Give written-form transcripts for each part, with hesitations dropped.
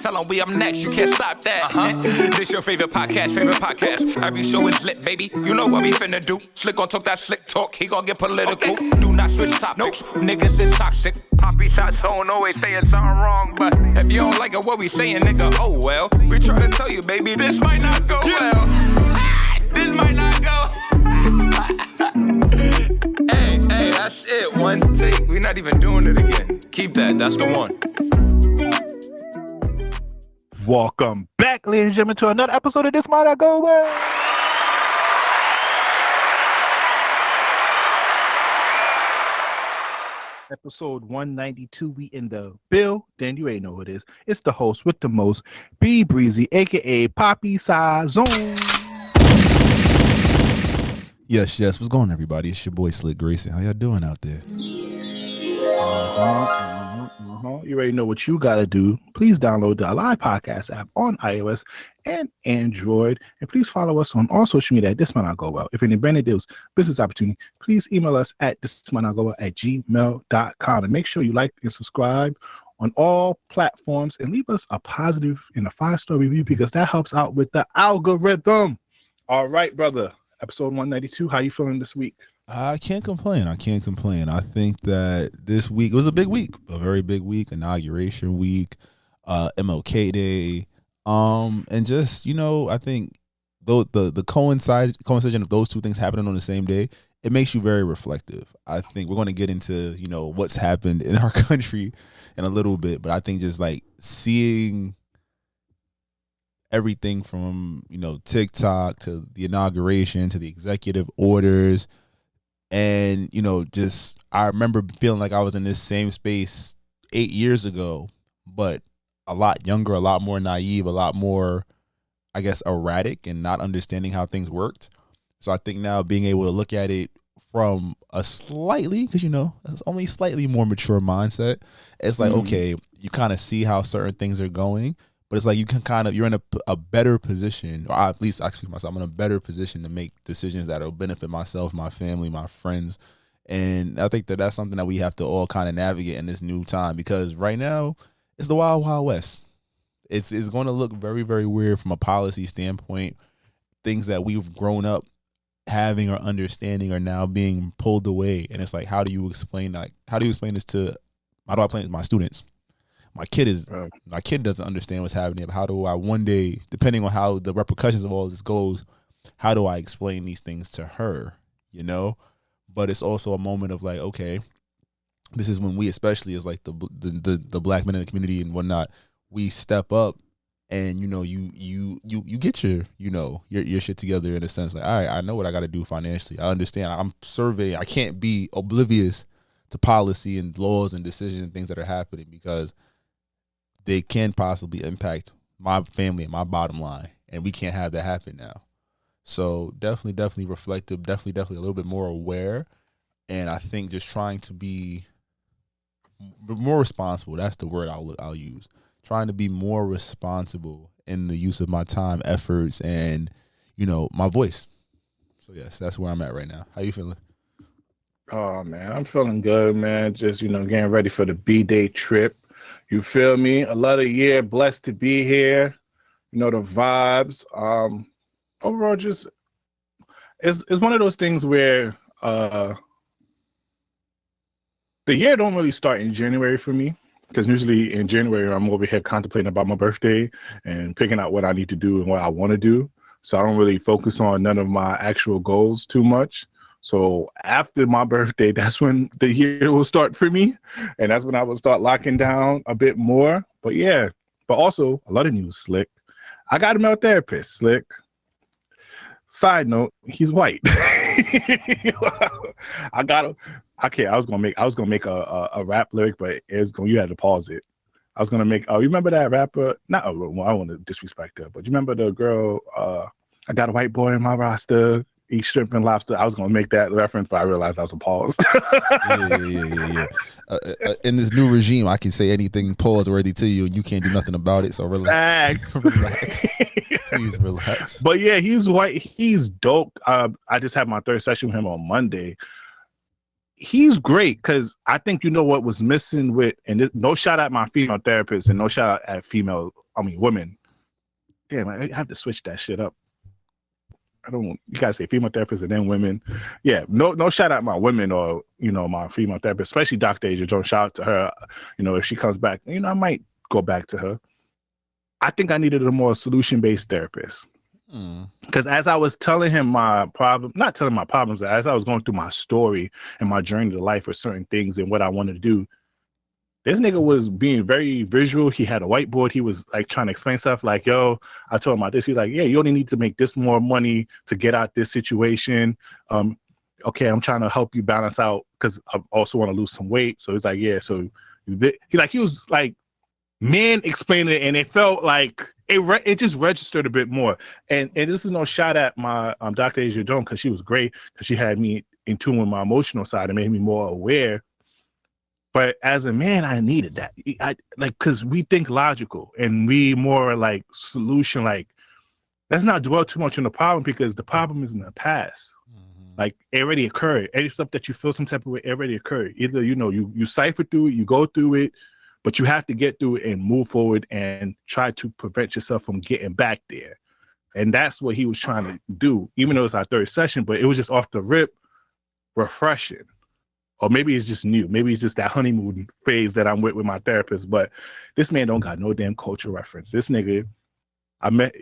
tell them we up next, you can't stop that. This your favorite podcast. Every show is lit, baby. You know what we finna do. Slick gon' talk that slick talk, he gon' get political. Okay. Do not switch topics, niggas is toxic. Poppy shots don't always saying something wrong, but if you don't like it, what we saying, nigga, oh well. We try to tell you, baby, this might not go well. This might not go. Hey, that's it. One take. We're not even doing it again. Keep that. That's the one. Welcome back, ladies and gentlemen, to another episode of This Might Not Go Well. Episode 192, we in the building. You ain't know who it is. It's the host with the most, B Brezzy, aka Poppy Size Zone. Yes. What's going on, everybody? It's your boy Slick Grayson. How y'all doing out there? You already know what you gotta do. Please download the Live Podcast app on iOS and Android, and please follow us on all social media at This Might Not Go Well. If any brand deals, business opportunity, please email us at thismightnotgowell@gmail.com, and make sure you like and subscribe on all platforms and leave us a positive and a 5-star review because that helps out with the algorithm. All right, brother. Episode 192. How you feeling this week? I can't complain. I think that this week was a big week, a very big week, inauguration week, MLK Day, and just, I think the coincision of those two things happening on the same day, it makes you very reflective. I think we're going to get into, what's happened in our country in a little bit, but I think just like seeing everything from, TikTok to the inauguration to the executive orders. And, just I remember feeling like I was in this same space 8 years ago, but a lot younger, a lot more naive, a lot more, I guess, erratic and not understanding how things worked. So I think now being able to look at it from a slightly, because, it's only slightly more mature mindset. It's like, okay, you kind of see how certain things are going. But it's like you can you're in a better position, or at least I speak myself, I'm in a better position to make decisions that will benefit myself, my family, my friends. And I think that that's something that we have to all kind of navigate in this new time, because right now it's the wild, wild west. It's going to look very, very weird from a policy standpoint. Things that we've grown up having or understanding are now being pulled away. And it's like, how do you explain this how do I explain it to my students? My kid doesn't understand what's happening. How do I one day, depending on how the repercussions of all this goes, how do I explain these things to her? But it's also a moment of like, okay, this is when we, especially as like the black men in the community and whatnot, we step up and you get your shit together in a sense. Like, all right, I know what I got to do financially. I understand. I'm surveying. I can't be oblivious to policy and laws and decisions and things that are happening, because they can possibly impact my family and my bottom line, and we can't have that happen now. So definitely reflective, definitely a little bit more aware, and I think just trying to be more responsible. That's the word I'll use. Trying to be more responsible in the use of my time, efforts, and my voice. So yes, that's where I'm at right now. How you feeling? Oh man, I'm feeling good, man. Just getting ready for the B-Day trip. You feel me? A lot of year, blessed to be here. The vibes. Overall, just it's one of those things where the year don't really start in January for me, because usually in January I'm over here contemplating about my birthday and picking out what I need to do and what I want to do. So I don't really focus on none of my actual goals too much. So after my birthday, that's when the year will start for me. And that's when I will start locking down a bit more. But yeah, but also a lot of news, Slick. I got a male therapist, Slick. Side note, he's white. I was gonna make a rap lyric, but you had to pause it. I was gonna make, you remember that rapper? I want to disrespect her, but you remember the girl, I got a white boy in my roster, eat shrimp and lobster. I was going to make that reference, but I realized that was a pause. Yeah. In this new regime, I can say anything pause worthy to you, and you can't do nothing about it. So relax. Relax. Please relax. But yeah, he's white. He's dope. I just had my third session with him on Monday. he's great because I think you know what was missing with, and this, no shout out my female therapist and no shout out at women. Damn, I have to switch that shit up. I don't. You guys say female therapists and then women. Yeah, no shout out my women or my female therapist, especially Dr. Asia Jones. Shout out to her. If she comes back, I might go back to her. I think I needed a more solution-based therapist. Because as I was telling him my problem, not telling my problems, as I was going through my story and my journey to life for certain things and what I wanted to do, this nigga was being very visual. He had a whiteboard. He was like trying to explain stuff like, yo, I told him about this. He's like, yeah, you only need to make this more money to get out this situation. Okay, I'm trying to help you balance out because I also want to lose some weight. So he's like, yeah, so he was like man explaining it, and it felt like it just registered a bit more. And this is no shot at my Dr. Asia Jones because she was great because she had me in tune with my emotional side and made me more aware. But as a man, I needed that. Because we think logical and we more like solution. Like, let's not dwell too much on the problem because the problem is in the past. Like, it already occurred. Any stuff that you feel some type of way already occurred. Either you cipher through it, you go through it, but you have to get through it and move forward and try to prevent yourself from getting back there. And that's what he was trying to do, even though it's our third session, but it was just off the rip, refreshing. Or maybe it's just new. Maybe it's just that honeymoon phase that I'm with my therapist. But this man don't got no damn cultural reference. This nigga, I met,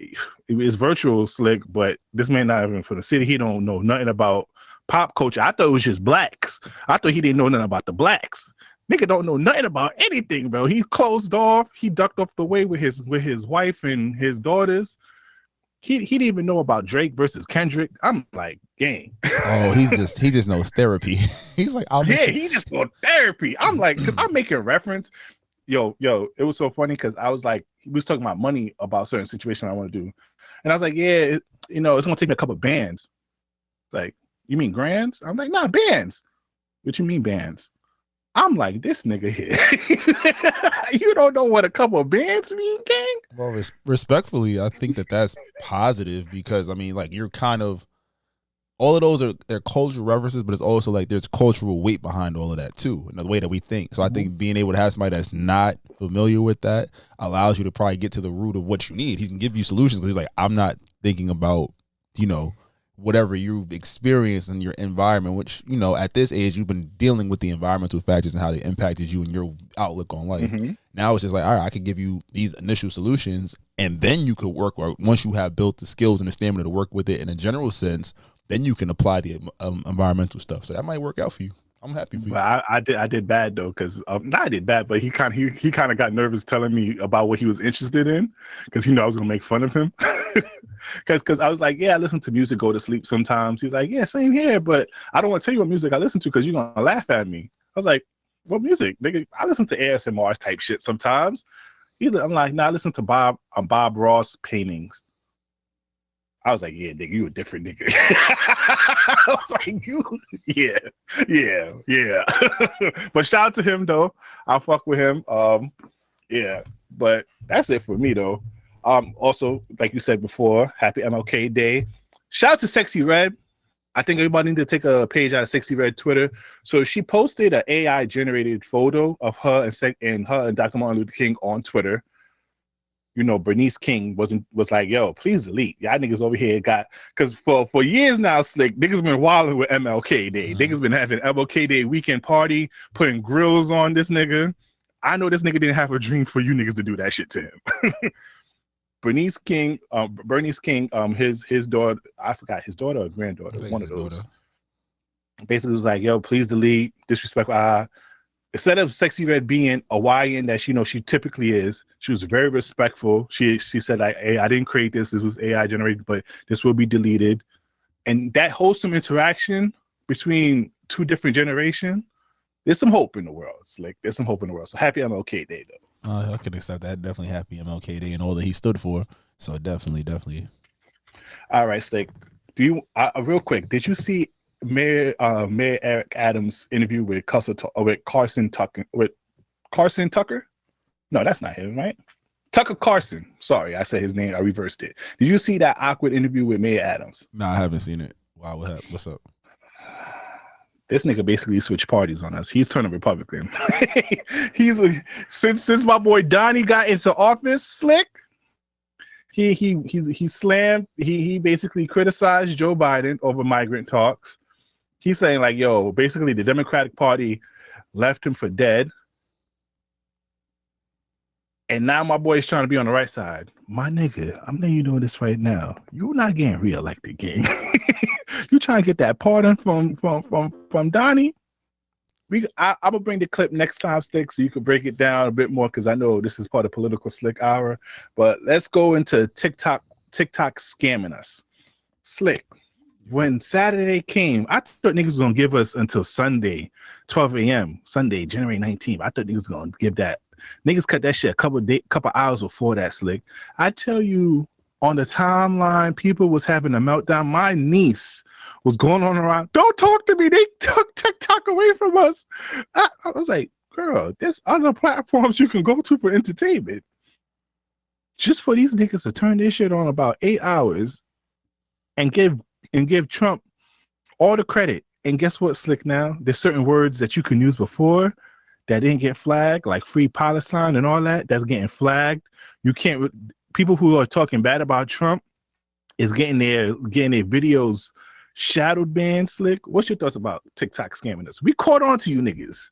it's virtual Slick, but this man not even from the city. He don't know nothing about pop culture. I thought it was just blacks. I thought he didn't know nothing about the blacks. Nigga don't know nothing about anything, bro. He closed off. He ducked off the way with his wife and his daughters. He didn't even know about Drake versus Kendrick. I'm like, gang. Oh, he just knows therapy. He's like, he just knows therapy. I'm like, because I'm making reference. Yo, it was so funny because I was like, we was talking about money about certain situation I want to do. And I was like, yeah, it's going to take me a couple of bands. It's like, you mean grands? I'm like, nah, bands. What you mean bands? I'm like, this nigga here. You don't know what a couple of bands mean, gang? Well, respectfully, I think that's positive because, I mean, like, you're kind of, all of those are cultural references, but it's also like there's cultural weight behind all of that too, in the way that we think. So I think being able to have somebody that's not familiar with that allows you to probably get to the root of what you need. He can give you solutions because he's like, I'm not thinking about, whatever you've experienced in your environment, which, at this age, you've been dealing with the environmental factors and how they impacted you and your outlook on life. Now it's just like, all right, I could give you these initial solutions and then you could work, or once you have built the skills and the stamina to work with it in a general sense, then you can apply the environmental stuff. So that might work out for you. I'm happy for you. But I did bad though, because I did bad, but he kind of got nervous telling me about what he was interested in, because I was gonna make fun of him. Because I was like, yeah, I listen to music, go to sleep sometimes. He's like, yeah, same here, but I don't want to tell you what music I listen to because you're gonna laugh at me. I was like, what music? Nigga, I listen to ASMR type shit sometimes. I'm like, nah, I listen to Bob Ross paintings. I was like, yeah, nigga, you a different nigga. I was like, yeah. But shout out to him though. I'll fuck with him. Yeah, but that's it for me though. Also, like you said before, happy MLK Day. Shout out to Sexy Red. I think everybody need to take a page out of Sexy Red Twitter. So she posted an AI generated photo of her and Dr. Martin Luther King on Twitter. Bernice King was like, yo, please delete. Y'all niggas over here because for years now, Slick, niggas been wilding with MLK Day. Niggas been having MLK Day weekend party, putting grills on this nigga. I know this nigga didn't have a dream for you niggas to do that shit to him. Bernice King, his daughter, I forgot his daughter or granddaughter, one of those. Daughter. Basically was like, yo, please delete, disrespectful. Instead of Sexy Red being a YN that she typically is, she was very respectful. She said, like, hey, I didn't create this. This was AI generated, but this will be deleted. And that wholesome interaction between two different generations, there's some hope in the world. It's like there's some hope in the world. So happy MLK Day, though. I can accept that. Definitely happy MLK Day and all that he stood for. So definitely. All right, Slick. Do you real quick? Did you see Mayor Eric Adams' interview with Carson Tucker? No, that's not him, right? Tucker Carlson. Sorry, I said his name. I reversed it. Did you see that awkward interview with Mayor Adams? No, I haven't seen it. Wow, what's up? This nigga basically switched parties on us. He's turning Republican. He's since my boy Donnie got into office, Slick. He slammed. He basically criticized Joe Biden over migrant talks. He's saying like, yo, basically the Democratic Party left him for dead. And now my boy is trying to be on the right side. My nigga, I'm letting you know this right now. You're not getting reelected, gang. You trying to get that pardon from Donnie? I'm gonna bring the clip next time, Stick, so you can break it down a bit more because I know this is part of Political Slick Hour. But let's go into TikTok scamming us. Slick, when Saturday came, I thought niggas was gonna give us until Sunday, 12 a.m. Sunday, January 19th. I thought niggas was gonna give that. Niggas cut that shit a couple hours before that, Slick. I tell you, on the timeline, people was having a meltdown. My niece was going on around, don't talk to me. They took TikTok away from us. I was like, girl, there's other platforms you can go to for entertainment. Just for these niggas to turn this shit on about 8 hours and give Trump all the credit. And guess what, Slick, now? There's certain words that you can use before that didn't get flagged, like free Palestine and all that, that's getting flagged. You can't, people who are talking bad about Trump is getting their videos shadowed banned, Slick. What's your thoughts about TikTok scamming us? We caught on to you niggas.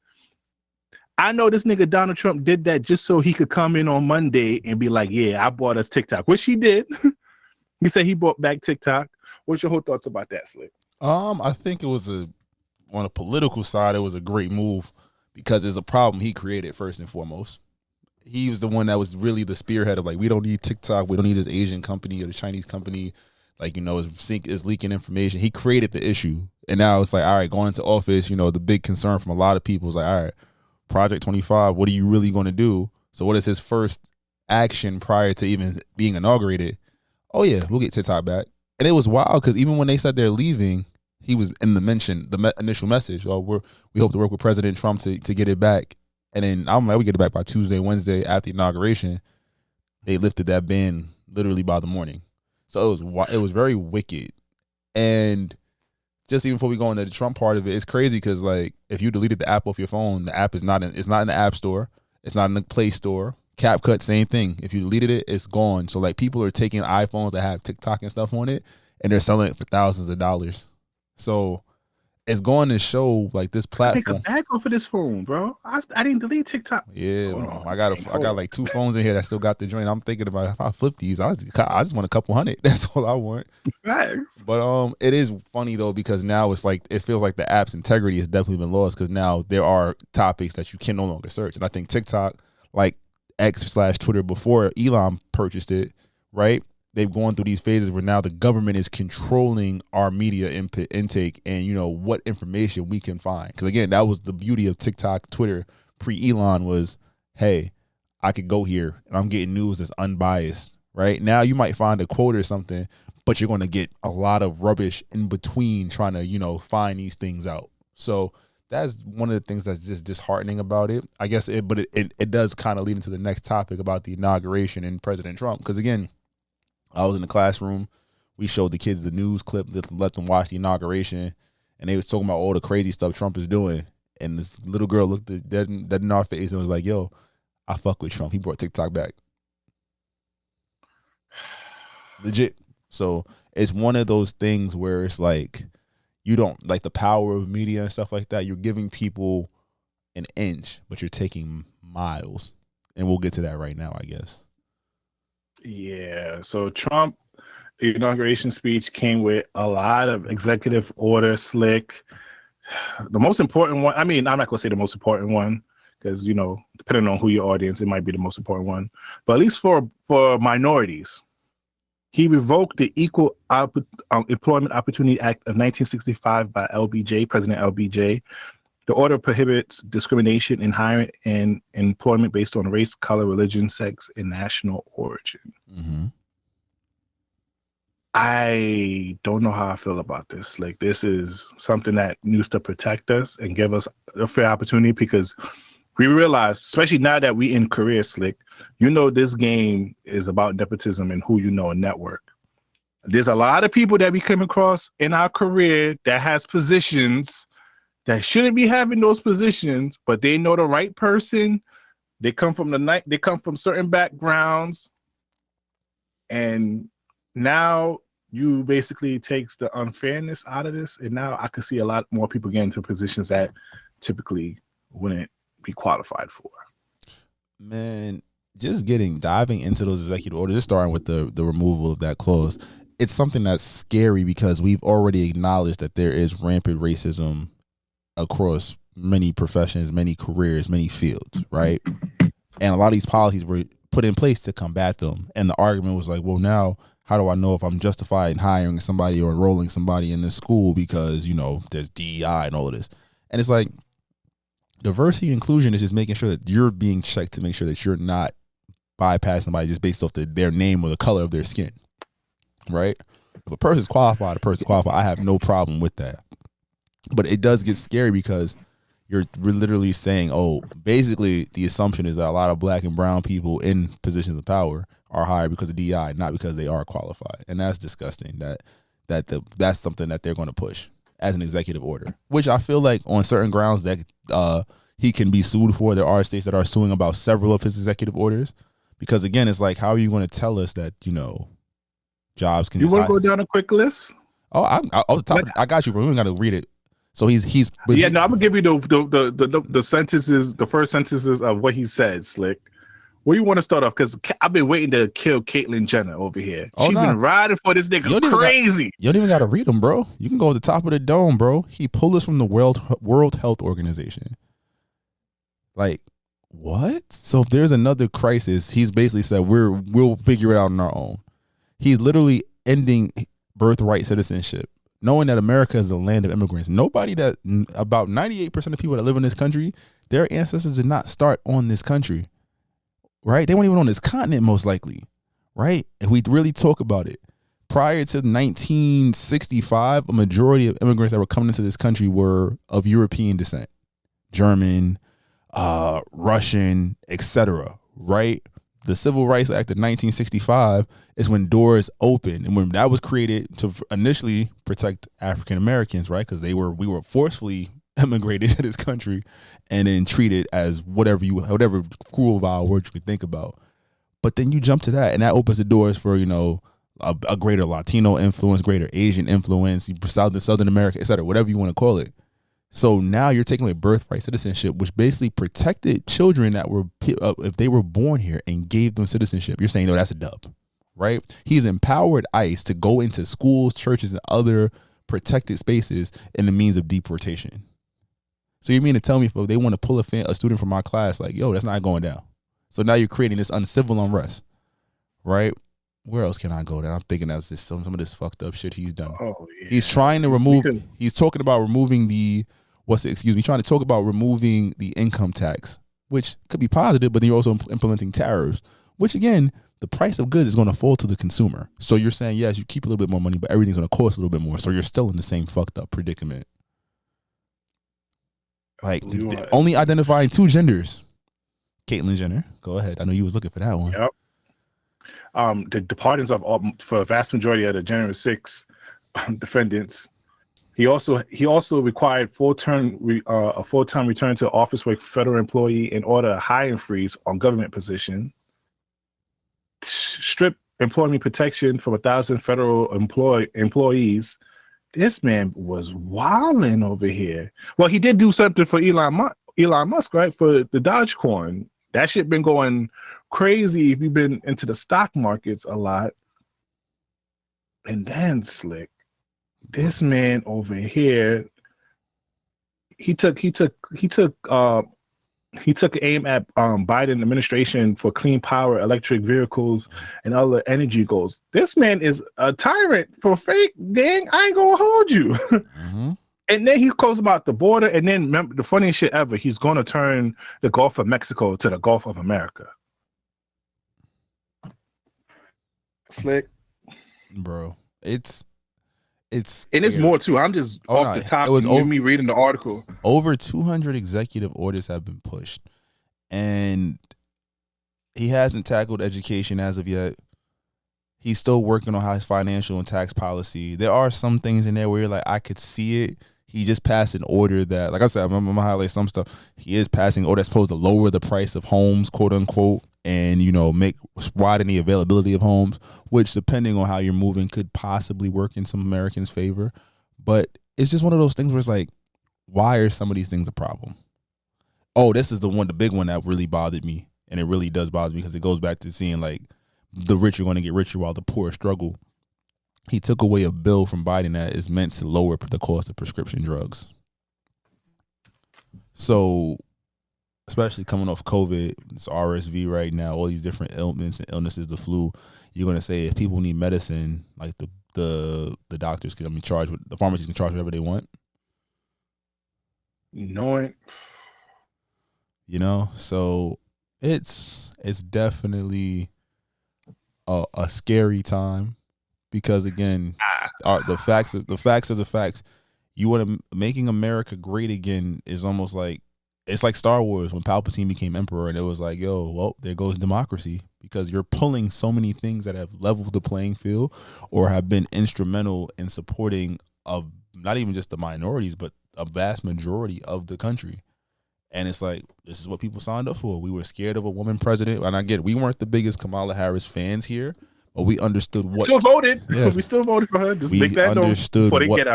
I know this nigga Donald Trump did that just so he could come in on Monday and be like, yeah, I bought us TikTok, which he did. He said he bought back TikTok. What's your whole thoughts about that, Slick? I think it was on a political side, it was a great move. Because it's a problem he created first and foremost. He was the one that was really the spearhead of like, we don't need TikTok, we don't need this Asian company or the Chinese company, like, you know, is leaking information. He created the issue, and now it's like, all right, going into office, you know, the big concern from a lot of people is like, all right, Project 25, what are you really going to do? So what is his first action prior to even being inaugurated? Oh yeah, we'll get TikTok back. And it was wild because even when they said they're leaving, he was in the initial message. Oh, we hope to work with President Trump to get it back. And then I'm like, we get it back by Tuesday, Wednesday after the inauguration. They lifted that ban literally by the morning. So it was very wicked. And just even before we go into the Trump part of it, it's crazy because like if you deleted the app off your phone, the app it's not in the App Store, it's not in the Play Store. CapCut, same thing. If you deleted it, it's gone. So like people are taking iPhones that have TikTok and stuff on it, and they're selling it for thousands of dollars. So it's going to show like this platform. Make a bag off of this phone, bro. I didn't delete TikTok. Yeah, I got like 2 phones in here that still got the joint. I'm thinking about if I flip these, I just want a couple hundred. That's all I want. Thanks. But it is funny though because now it's like it feels like the app's integrity has definitely been lost because now there are topics that you can no longer search, and I think TikTok, like X/Twitter before Elon purchased it, right? They've gone through these phases where now the government is controlling our media intake and, you know, what information we can find. Because, again, that was the beauty of TikTok, Twitter, pre-Elon was, hey, I could go here and I'm getting news that's unbiased, right? Now you might find a quote or something, but you're going to get a lot of rubbish in between trying to, you know, find these things out. So that's one of the things that's just disheartening about it. I guess it does kind of lead into the next topic about the inauguration and President Trump. Because, again, I was in the classroom. We showed the kids the news clip, let them watch the inauguration, and they was talking about all the crazy stuff Trump is doing. And this little girl looked dead in our face and was like, yo, I fuck with Trump. He brought TikTok back. Legit. So it's one of those things where it's like you don't like the power of media and stuff like that. You're giving people an inch, but you're taking miles. And we'll get to that right now, I guess. Yeah, so Trump inauguration speech came with a lot of executive order, Slick. The most important one, I mean, I'm not going to say the most important one because, you know, depending on who your audience, it might be the most important one. But at least for minorities, he revoked the Equal Employment Opportunity Act of 1965 by LBJ, President LBJ. The order prohibits discrimination in hiring and employment based on race, color, religion, sex, and national origin. Mm-hmm. I don't know how I feel about this. Like, this is something that needs to protect us and give us a fair opportunity because we realize, especially now that we in career, Slick, you know this game is about nepotism and who you know and network. There's a lot of people that we come across in our career that has positions that shouldn't be having those positions, but they know the right person. They come from they come from certain backgrounds, and now you basically takes the unfairness out of this, and now I can see a lot more people getting into positions that typically wouldn't be qualified for. Man, just diving into those executive orders, just starting with the removal of that clause, it's something that's scary because we've already acknowledged that there is rampant racism across many professions, many careers, many fields, right? And a lot of these policies were put in place to combat them. And the argument was like, well, now how do I know if I'm justified in hiring somebody or enrolling somebody in this school because, you know, there's DEI and all of this. And it's like, diversity and inclusion is just making sure that you're being checked to make sure that you're not bypassing somebody just based off their name or the color of their skin, right? If a person's qualified, I have no problem with that. But it does get scary because we're literally saying, oh, basically the assumption is that a lot of black and brown people in positions of power are hired because of DEI, not because they are qualified. And that's disgusting. That's something that they're going to push as an executive order, which I feel like on certain grounds that he can be sued for. There are states that are suing about several of his executive orders because, again, it's like, how are you going to tell us that, you know, jobs can? You want to go down a quick list? Oh, I got you, bro. We don't got to read it. So I'm gonna give you the sentences, the first sentences of what he said, Slick. Where you want to start off? Because I've been waiting to kill Caitlyn Jenner over here. She's been riding for this nigga crazy. You don't even got to read them, bro. You can go to the top of the dome, bro. He pulled us from the World Health Organization. Like, what? So if there's another crisis, he's basically said we'll figure it out on our own. He's literally ending birthright citizenship, knowing that America is the land of immigrants. About 98% of people that live in this country, their ancestors did not start on this country. Right? They weren't even on this continent, most likely. Right? If we really talk about it, prior to 1965, a majority of immigrants that were coming into this country were of European descent, German, Russian, etc. Right? The Civil Rights Act of 1965 is when doors opened, and when that was created to initially protect African Americans, right? Because we were forcefully immigrated to this country and then treated as whatever cruel, vile word you could think about. But then you jump to that, and that opens the doors for, you know, a greater Latino influence, greater Asian influence, Southern America, etc., whatever you want to call it. So now you're taking away birthright citizenship, which basically protected children that were, if they were born here, and gave them citizenship. You're saying, no, that's a dub, right? He's empowered ICE to go into schools, churches, and other protected spaces in the means of deportation. So you mean to tell me if they want to pull a student from my class, like, yo, that's not going down. So now you're creating this uncivil unrest, right? Where else can I go there? I'm thinking that's just some of this fucked up shit he's done. Oh, yeah. He's trying to remove, he's talking about removing trying to talk about removing the income tax, which could be positive, but then you're also implementing tariffs, which again, the price of goods is going to fall to the consumer. So you're saying, yes, you keep a little bit more money, but everything's going to cost a little bit more. So you're still in the same fucked up predicament. Like, only identifying two genders. Caitlyn Jenner, go ahead. I know you was looking for that one. Yep. The pardons for a vast majority of the January 6 defendants. He also required a full-time return to office work for federal employee in order a hiring freeze on government position. Strip employment protection from 1,000 federal employees. This man was wilding over here. Well, he did do something for Elon Musk, right? For the Dogecoin. That shit been going crazy if you've been into the stock markets a lot. And then Slick, this man over here, he took aim at Biden administration for clean power, electric vehicles, and other energy goals. This man is a tyrant for fake. Dang, I ain't gonna hold you. Mm-hmm. And then he goes about the border, and then remember, the funniest shit ever, he's gonna turn the Gulf of Mexico to the Gulf of America. Slick, bro, it's and it's more too. I'm just off the top. It was me reading the article. Over 200 executive orders have been pushed, and he hasn't tackled education as of yet. He's still working on his financial and tax policy. There are some things in there where you're like, I could see it. he just passed an order that, like I said, I'm gonna highlight some stuff. He is passing an order that's supposed to lower the price of homes, quote unquote, and widen the availability of homes, which, depending on how you're moving, could possibly work in some Americans' favor. But it's just one of those things where it's like, why are some of these things a problem? Oh, this is the big one that really bothered me, and it really does bother me because it goes back to seeing like the rich are going to get richer while the poor struggle. He took away a bill from Biden that is meant to lower the cost of prescription drugs. So, especially coming off COVID, it's RSV right now, all these different ailments and illnesses, the flu, you're going to say if people need medicine, like the doctors can charge, the pharmacies can charge whatever they want. So it's definitely a scary time. Because again, the facts are the facts. Making America great again is almost like, it's like Star Wars when Palpatine became emperor, and it was like, yo, well, there goes democracy, because you're pulling so many things that have leveled the playing field or have been instrumental in supporting of not even just the minorities, but a vast majority of the country. And it's like, this is what people signed up for. We were scared of a woman president, and I get it. We weren't the biggest Kamala Harris fans here. But we understood what still voted. Yes, we still voted for her. Just we make that understood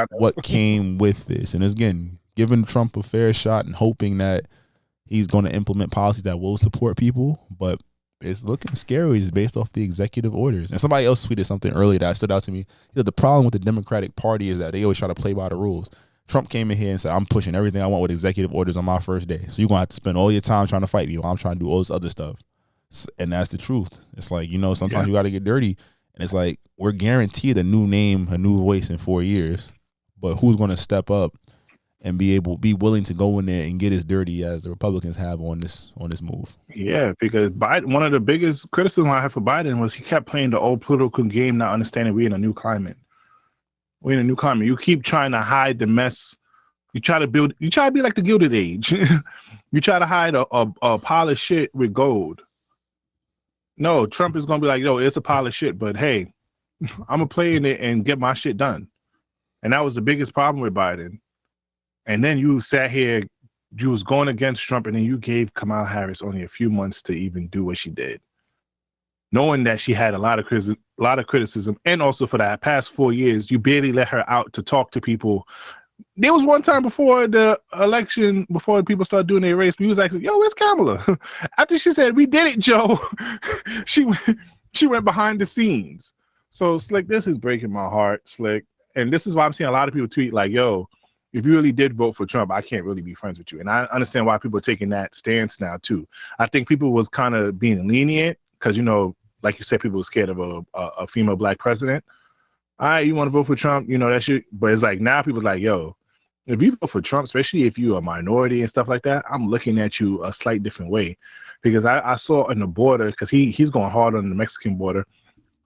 what came with this, and again, giving Trump a fair shot and hoping that he's going to implement policies that will support people. But it's looking scary. It's based off the executive orders. And somebody else tweeted something earlier that stood out to me. He said the problem with the Democratic Party is that they always try to play by the rules. Trump came in here and said, "I'm pushing everything I want with executive orders on my first day. So you're gonna have to spend all your time trying to fight me while I'm trying to do all this other stuff." And that's the truth. It's like, sometimes you got to get dirty. And it's like, we're guaranteed a new name, a new voice in 4 years. But who's going to step up and be willing to go in there and get as dirty as the Republicans have on this move? Yeah, because Biden, one of the biggest criticism I have for Biden was he kept playing the old political game, not understanding we're in a new climate. We're in a new climate. You keep trying to hide the mess. You try to be like the Gilded Age. You try to hide a pile of shit with gold. No, Trump is going to be like, yo, it's a pile of shit, but hey, I'm going to play in it and get my shit done. And that was the biggest problem with Biden. And then you sat here, you was going against Trump, and then you gave Kamala Harris only a few months to even do what she did, knowing that she had a lot of criticism. And also for that past 4 years, you barely let her out to talk to people. There was one time before the election, before people started doing their race, we was actually, yo, where's Kamala? After she said, we did it, Joe, she went behind the scenes. So, Slick, this is breaking my heart, Slick. And this is why I'm seeing a lot of people tweet like, yo, if you really did vote for Trump, I can't really be friends with you. And I understand why people are taking that stance now, too. I think people was kind of being lenient because, like you said, people were scared of a female black president. All right, you want to vote for Trump, that shit. But it's like now people are like, yo, if you vote for Trump, especially if you're a minority and stuff like that, I'm looking at you a slight different way. Because I saw on the border, because he's going hard on the Mexican border.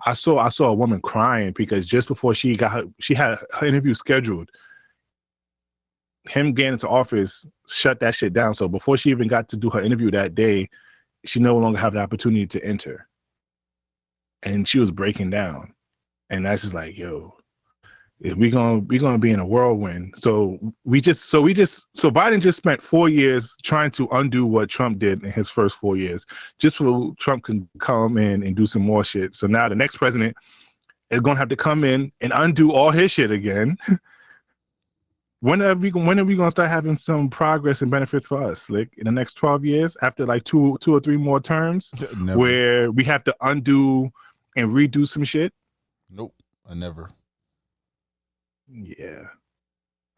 I saw a woman crying because just before she had her interview scheduled, him getting into office shut that shit down. So before she even got to do her interview that day, she no longer had the opportunity to enter. And she was breaking down. And that's just like, yo, we're gonna be in a whirlwind. So Biden just spent 4 years trying to undo what Trump did in his first 4 years, just so Trump can come in and do some more shit. So now the next president is gonna have to come in and undo all his shit again. When are we gonna start having some progress and benefits for us? Like in the next 12 years, after like two or three more terms, Never. Where we have to undo and redo some shit? Nope, I never. Yeah.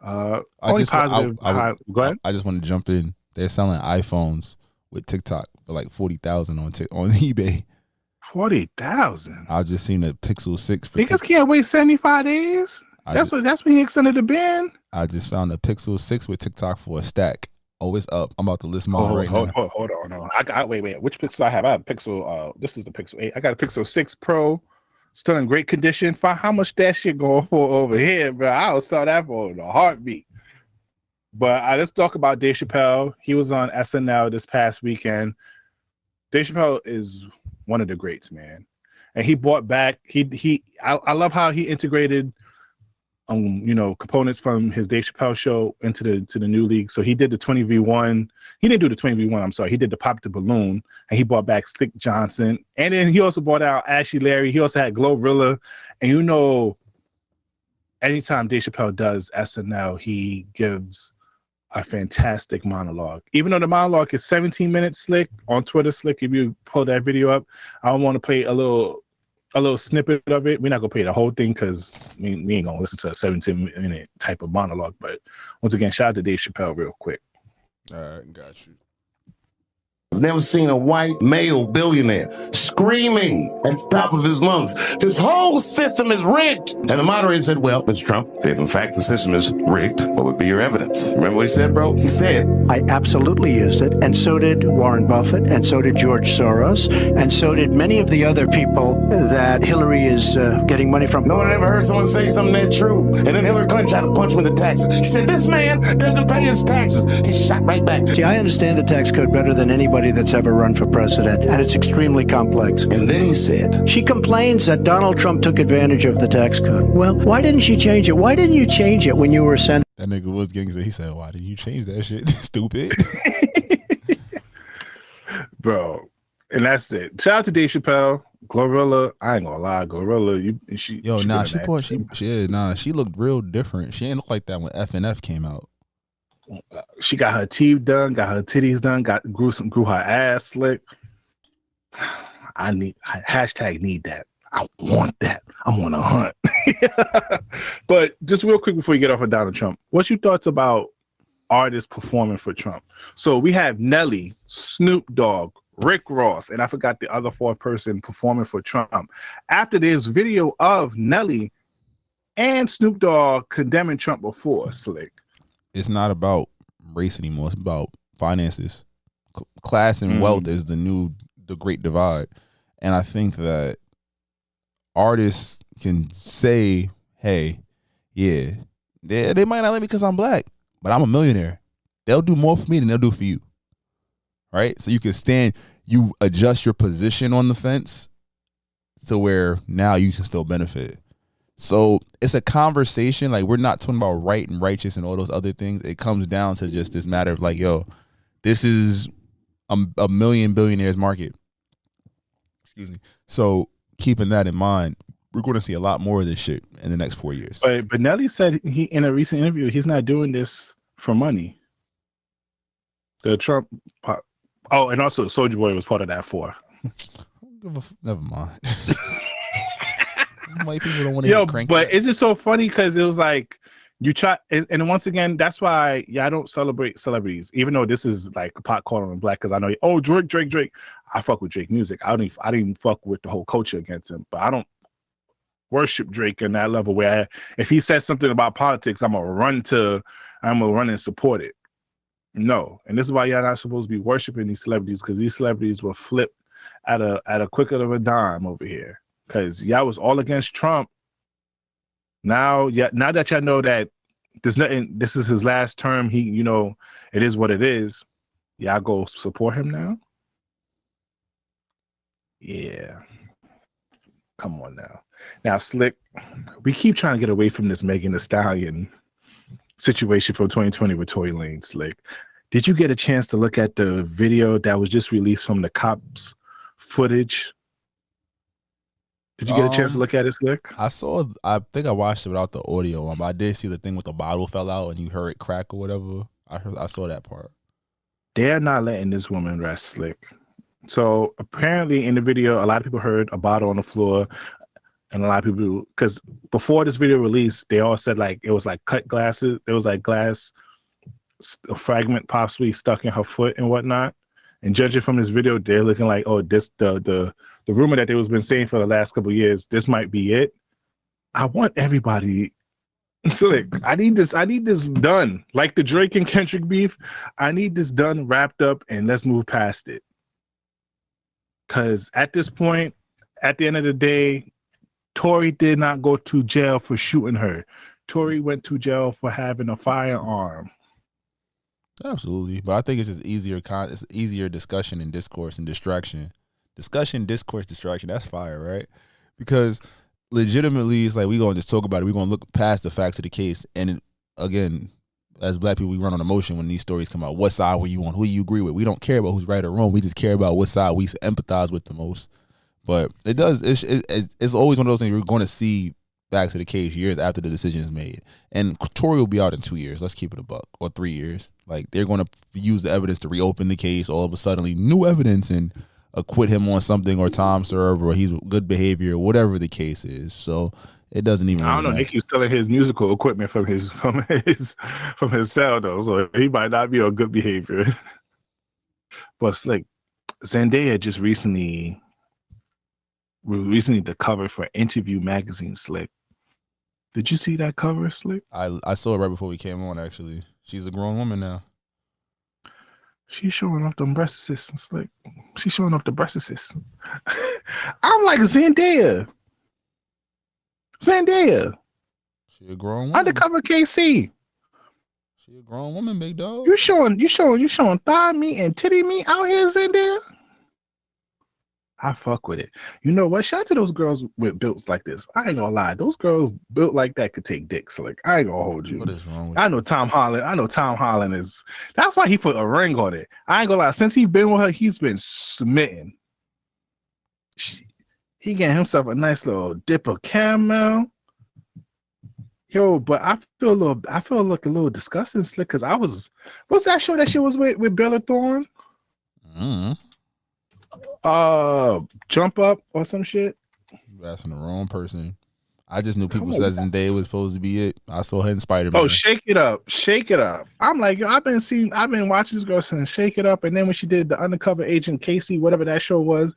Go ahead. I just want to jump in. They're selling iPhones with TikTok for like 40,000 on eBay. 40,000. I've just seen a Pixel 6 for Niggas can't wait 75 days. That's when he extended the ban. I just found a Pixel 6 with TikTok for a stack. Oh, it's up. I'm about to list mine now. Hold on. I got wait. Which Pixel I have? I have a Pixel. This is the Pixel 8. I got a Pixel 6 Pro, still in great condition. How much that shit going for over here, bro? I'll sell that for a heartbeat. But let's talk about Dave Chappelle. He was on SNL this past weekend. Dave Chappelle is one of the greats, man. And he brought back. I love how he integrated components from his Dave Chappelle show into the new league. So he did the 20v1. He didn't do the 20v1. I'm sorry. He did the Pop the Balloon, and he brought back Slick Johnson, and then he also brought out Ashley Larry. He also had Glorilla, and anytime Dave Chappelle does SNL, he gives a fantastic monologue. Even though the monologue is 17 minutes, Slick, on Twitter, Slick, if you pull that video up, I want to play a little snippet of it. We're not going to play the whole thing because we ain't going to listen to a 17-minute type of monologue. But once again, shout out to Dave Chappelle real quick. All right, got you. I've never seen a white male billionaire screaming at the top of his lungs, this whole system is rigged. And the moderator said, well, Mr. Trump, if in fact the system is rigged, what would be your evidence? Remember what he said, bro? He said, I absolutely used it, and so did Warren Buffett, and so did George Soros, and so did many of the other people that Hillary is getting money from. no one ever heard someone say something that true. And then Hillary Clinton tried to punch him in the taxes. She said, this man doesn't pay his taxes. He shot right back. See, I understand the tax code better than anybody that's ever run for president, and it's extremely complex. And then he said, She complains that Donald Trump took advantage of the tax code. Well, why didn't she change it? Why didn't you change it when you were senator? That nigga was getting. He said, "Why did you change that shit, stupid?" Bro, and that's it. Shout out to Dave Chappelle. Glorilla, I ain't gonna lie, Glorilla, she looked real different. She ain't look like that when FNF came out. She got her teeth done, got her titties done, grew her ass slick. I need that. I want that. I'm on a hunt. But just real quick before you get off of Donald Trump, what's your thoughts about artists performing for Trump? So we have Nelly, Snoop Dogg, Rick Ross, and I forgot the other fourth person performing for Trump. After this video of Nelly and Snoop Dogg condemning Trump before, Slick. It's not about race anymore. It's about finances. Class and wealth is the great divide. And I think that artists can say, hey, yeah, they might not like me because I'm black, but I'm a millionaire. They'll do more for me than they'll do for you. Right? So you adjust your position on the fence to where now you can still benefit. So it's a conversation. Like, we're not talking about right and righteous and all those other things. It comes down to just this matter of like, yo, this is a million billionaires market. Excuse me. So keeping that in mind, we're going to see a lot more of this shit in the next 4 years. But Nelly said in a recent interview, he's not doing this for money. The Trump pop. Oh, and also Soulja Boy was part of that for. Never mind. White people don't want to crank. But is it so funny? Because it was like you try, and once again, that's why I don't celebrate celebrities, even though this is like a pot calling them black. Because I know, Drake. I fuck with Drake music. I didn't fuck with the whole culture against him, but I don't worship Drake in that level where if he says something about politics, I'm gonna run and support it. No, and this is why y'all not supposed to be worshiping these celebrities, because these celebrities will flip at a quicker of a dime over here. Because y'all was all against Trump. Now that y'all know that this is his last term, it is what it is. Y'all go support him now? Yeah. Come on now. Now, Slick, we keep trying to get away from this Megan Thee Stallion situation from 2020 with Tory Lanez, Slick. Did you get a chance to look at the video that was just released from the cops footage? Did you get a chance to look at it, Slick? I think I watched it without the audio on, but I did see the thing with the bottle fell out and you heard it crack or whatever. I saw that part. They're not letting this woman rest, Slick. So apparently in the video, a lot of people heard a bottle on the floor, and a lot of people, because before this video released, they all said like it was like cut glasses. It was like glass fragment possibly stuck in her foot and whatnot. And judging from this video, they're looking like, oh, this the rumor that they was been saying for the last couple of years, this might be it. I want everybody. So like, I need this done. Like the Drake and Kendrick beef, I need this done, wrapped up, and let's move past it. Because at this point, at the end of the day, Tory did not go to jail for shooting her. Tory went to jail for having a firearm. Absolutely, but I think it's just it's easier discussion and discourse and distraction. Discussion, discourse, distraction. That's fire, right? Because legitimately, it's like we gonna just talk about it. We gonna look past the facts of the case, and again, as Black people, we run on emotion when these stories come out. What side were you on? Who you agree with? We don't care about who's right or wrong. We just care about what side we empathize with the most. But it does. It's always one of those things. We're going to see facts of the case years after the decision is made, and Tory will be out in 2 years. Let's keep it a buck, or 3 years. Like they're going to use the evidence to reopen the case. All of a sudden, new evidence and acquit him on something, or time served, or he's good behavior, whatever the case is. So it doesn't even. I don't know. matter. Nick was stealing his musical equipment from his cell though, so he might not be on good behavior. But Slick, Zendaya just recently the cover for Interview magazine. Slick, did you see that cover, Slick? I saw it right before we came on. Actually, she's a grown woman now. She's showing off them breast assistants. Slick, she's showing off the breast assistants. I'm like, Zendaya. She a grown woman. Undercover KC. She a grown woman, big dog. You showing thigh meat and titty meat out here, Zendaya? I fuck with it. You know what? Shout out to those girls with builds like this. I ain't gonna lie. Those girls built like that could take dicks. Like, I ain't gonna hold you. What is wrong with I know Tom Holland is. That's why he put a ring on it. I ain't gonna lie. Since he been with her, he's been smitten. He got himself a nice little dip of caramel. Yo, but I feel like a little disgusting, Slick, because what's that show that she was with Bella Thorne? Mm-hmm. Jump Up or some shit. You're asking the wrong person. I just knew people said Zendaya was supposed to be it. I saw her in Spider-Man. Oh, Shake It Up. I'm like, yo, I've been watching this girl since Shake It Up, and then when she did the Undercover Agent Casey, whatever that show was,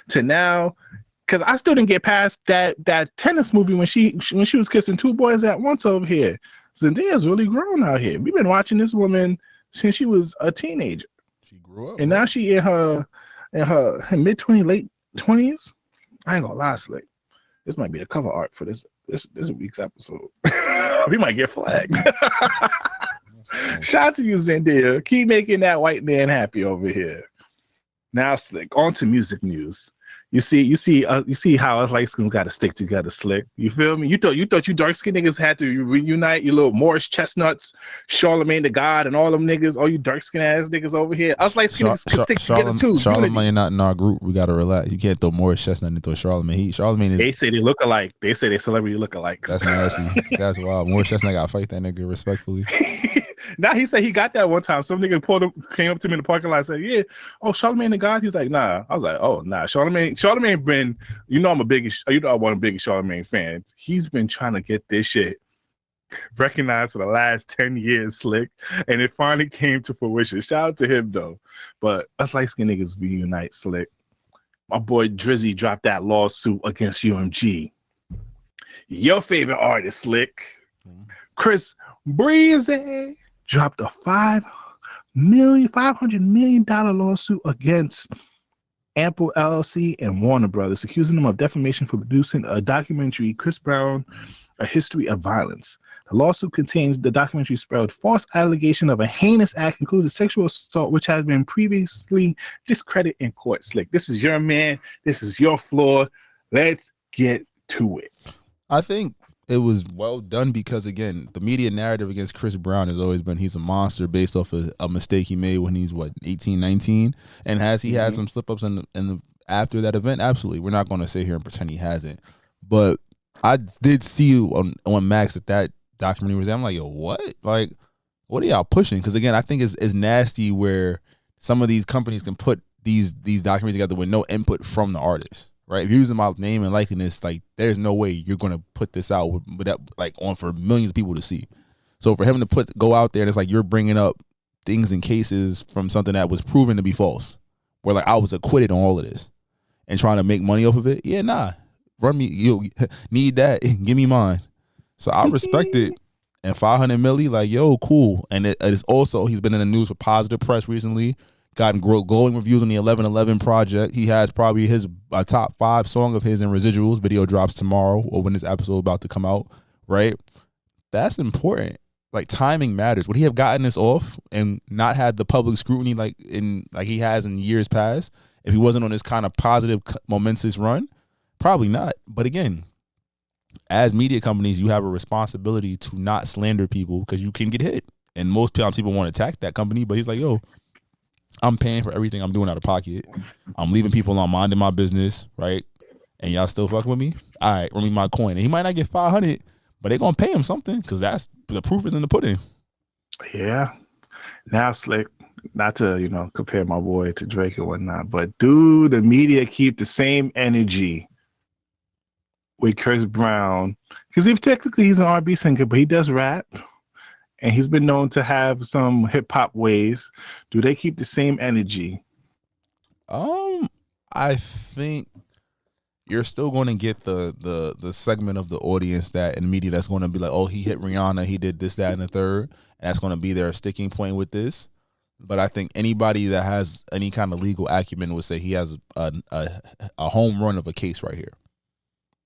to now, because I still didn't get past that tennis movie when she was kissing two boys at once over here. Zendaya's really grown out here. We've been watching this woman since she was a teenager. She grew up, and now she in her mid-20s, late 20s. I ain't gonna lie, Slick. This might be the cover art for this week's episode. We might get flagged. Shout out to you, Zendaya. Keep making that white man happy over here. Now, Slick, on to music news. You see how us light skins got to stick together, Slick. You feel me? You thought you dark skin niggas had to reunite, you little Morris Chestnuts, Charlemagne the God, and all them niggas, all you dark skin ass niggas over here. Us light skin niggas can stick together too. Charlemagne not in our group. We gotta relax. You can't throw Morris Chestnut into a Charlemagne. Charlemagne is. They say they look alike. They say they celebrity look alike. That's nasty. That's wild. Morris Chestnut gotta fight that nigga respectfully. Now he said he got that one time. Some nigga came up to me in the parking lot and said, "Yeah, oh Charlemagne the God." He's like, "Nah." I was like, "Oh nah." Charlemagne been, I'm one of the biggest Charlemagne fans. He's been trying to get this shit recognized for the last 10 years, Slick, and it finally came to fruition. Shout out to him though. But us light skin niggas reunite, Slick. My boy Drizzy dropped that lawsuit against UMG. Your favorite artist, Slick, Chris Brezzy, dropped a $500 million lawsuit against Ample LLC and Warner Brothers, accusing them of defamation for producing a documentary, Chris Brown, A History of Violence. The lawsuit contains the documentary spelled false allegation of a heinous act, including sexual assault, which has been previously discredited in court. Slick, this is your man. This is your floor. Let's get to it. I think it was well done because, again, the media narrative against Chris Brown has always been he's a monster based off of a mistake he made when he's, 18, 19? And has he had some slip-ups after that event? Absolutely. We're not going to sit here and pretend he hasn't. But I did see on Max that documentary was there. I'm like, yo, what? Like, what are y'all pushing? Because, again, I think it's nasty where some of these companies can put these documentaries together with no input from the artist. Right, if you're using my name and likeness, like there's no way you're gonna put this out with that, like on for millions of people to see. So for him to go out there, and it's like you're bringing up things and cases from something that was proven to be false, where like I was acquitted on all of this, and trying to make money off of it. Yeah, nah, run me. You need that? Give me mine. So I respect it. And 500 milli, like yo, cool. And it is also he's been in the news for positive press recently. Gotten glowing reviews on the 1111 project. He has probably his top 5 song of his in residuals. Video drops tomorrow or when this episode about to come out, right? That's important. Like timing matters. Would he have gotten this off and not had the public scrutiny like he has in years past if he wasn't on this kind of positive momentous run? Probably not. But again, as media companies, you have a responsibility to not slander people because you can get hit. And most times people want to attack that company, but he's like, yo, I'm paying for everything I'm doing out of pocket. I'm leaving people on minding my business, right? And y'all still fucking with me? All right, run me my coin. And he might not get 500, but they're going to pay him something because that's the proof is in the pudding. Yeah. Now, Slick, not to, compare my boy to Drake and whatnot, but do the media keep the same energy with Chris Brown? Because if technically he's an R&B singer, but he does rap, and he's been known to have some hip hop ways. Do they keep the same energy? I think you're still going to get the segment of the audience that in media that's going to be like, oh, he hit Rihanna, he did this, that, and the third, and that's going to be their sticking point with this. But I think anybody that has any kind of legal acumen would say he has a home run of a case right here,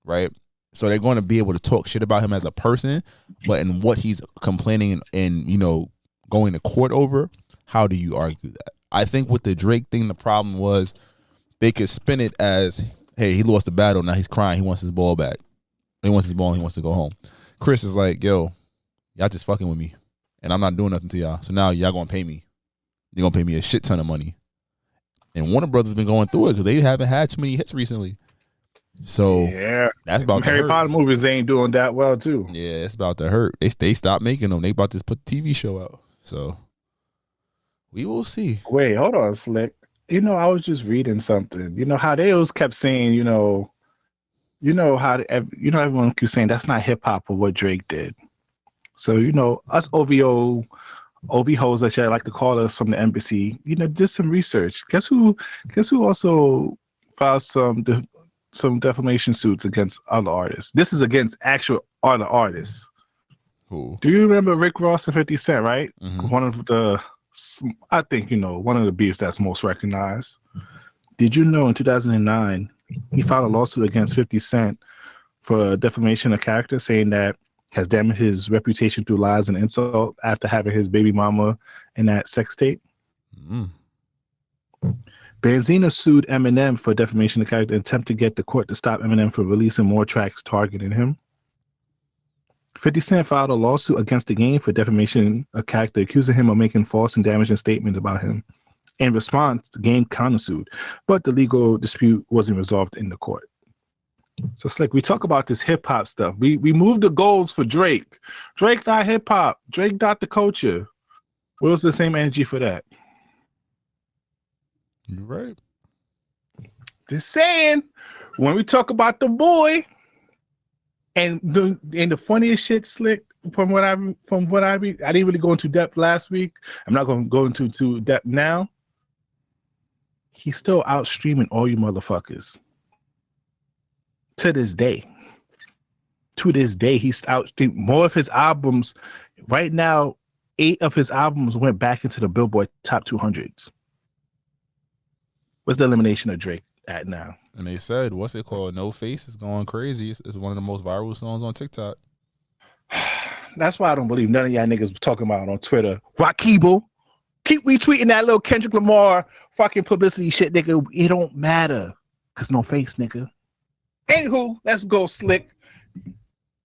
right? So they're going to be able to talk shit about him as a person, but in what he's complaining and going to court over, how do you argue that? I think with the Drake thing, the problem was they could spin it as, hey, he lost the battle, now he's crying, he wants his ball back. He wants his ball and he wants to go home. Chris is like, yo, y'all just fucking with me, and I'm not doing nothing to y'all. So now y'all going to pay me. You're going to pay me a shit ton of money. And Warner Brothers been going through it because they haven't had too many hits recently. So yeah, that's about Harry Potter movies ain't doing that well too. Yeah, it's about to hurt. They stopped making them. They about to put the TV show out. So we will see. Wait, hold on, Slick. I was just reading something. How they always kept saying, how everyone keeps saying that's not hip hop or what Drake did. So us OVO hoes that you like to call us from the embassy, did some research. Guess who also filed some defamation suits against other artists. This is against actual other artists. Who? Do you remember Rick Ross and 50 Cent, right? Mm-hmm. One of the beefs that's most recognized. Did you know in 2009, he filed a lawsuit against 50 Cent for defamation of character, saying that has damaged his reputation through lies and insult after having his baby mama in that sex tape? Mm. Benzina sued Eminem for defamation of character, attempt to get the court to stop Eminem from releasing more tracks targeting him. 50 Cent filed a lawsuit against The Game for defamation of character, accusing him of making false and damaging statements about him. In response, The Game countersued, but the legal dispute wasn't resolved in the court. So it's like we talk about this hip hop stuff. We moved the goals for Drake. Drake not hip hop. Drake not the culture. Where's the same energy for that? You're right. Just saying, when we talk about the boy, and the funniest shit, Slick, from what I read, I didn't really go into depth last week. I'm not going to go into depth now. He's still out streaming all you motherfuckers. To this day, he's out streaming more of his albums. Right now, 8 of his albums went back into the Billboard Top 200s. What's the elimination of Drake at now? And they said, what's it called? No Face is going crazy. It's one of the most viral songs on TikTok. That's why I don't believe none of y'all niggas talking about it on Twitter. Rakibo, keep retweeting that little Kendrick Lamar fucking publicity shit, nigga. It don't matter. Cause no face, nigga. Anywho, let's go, Slick.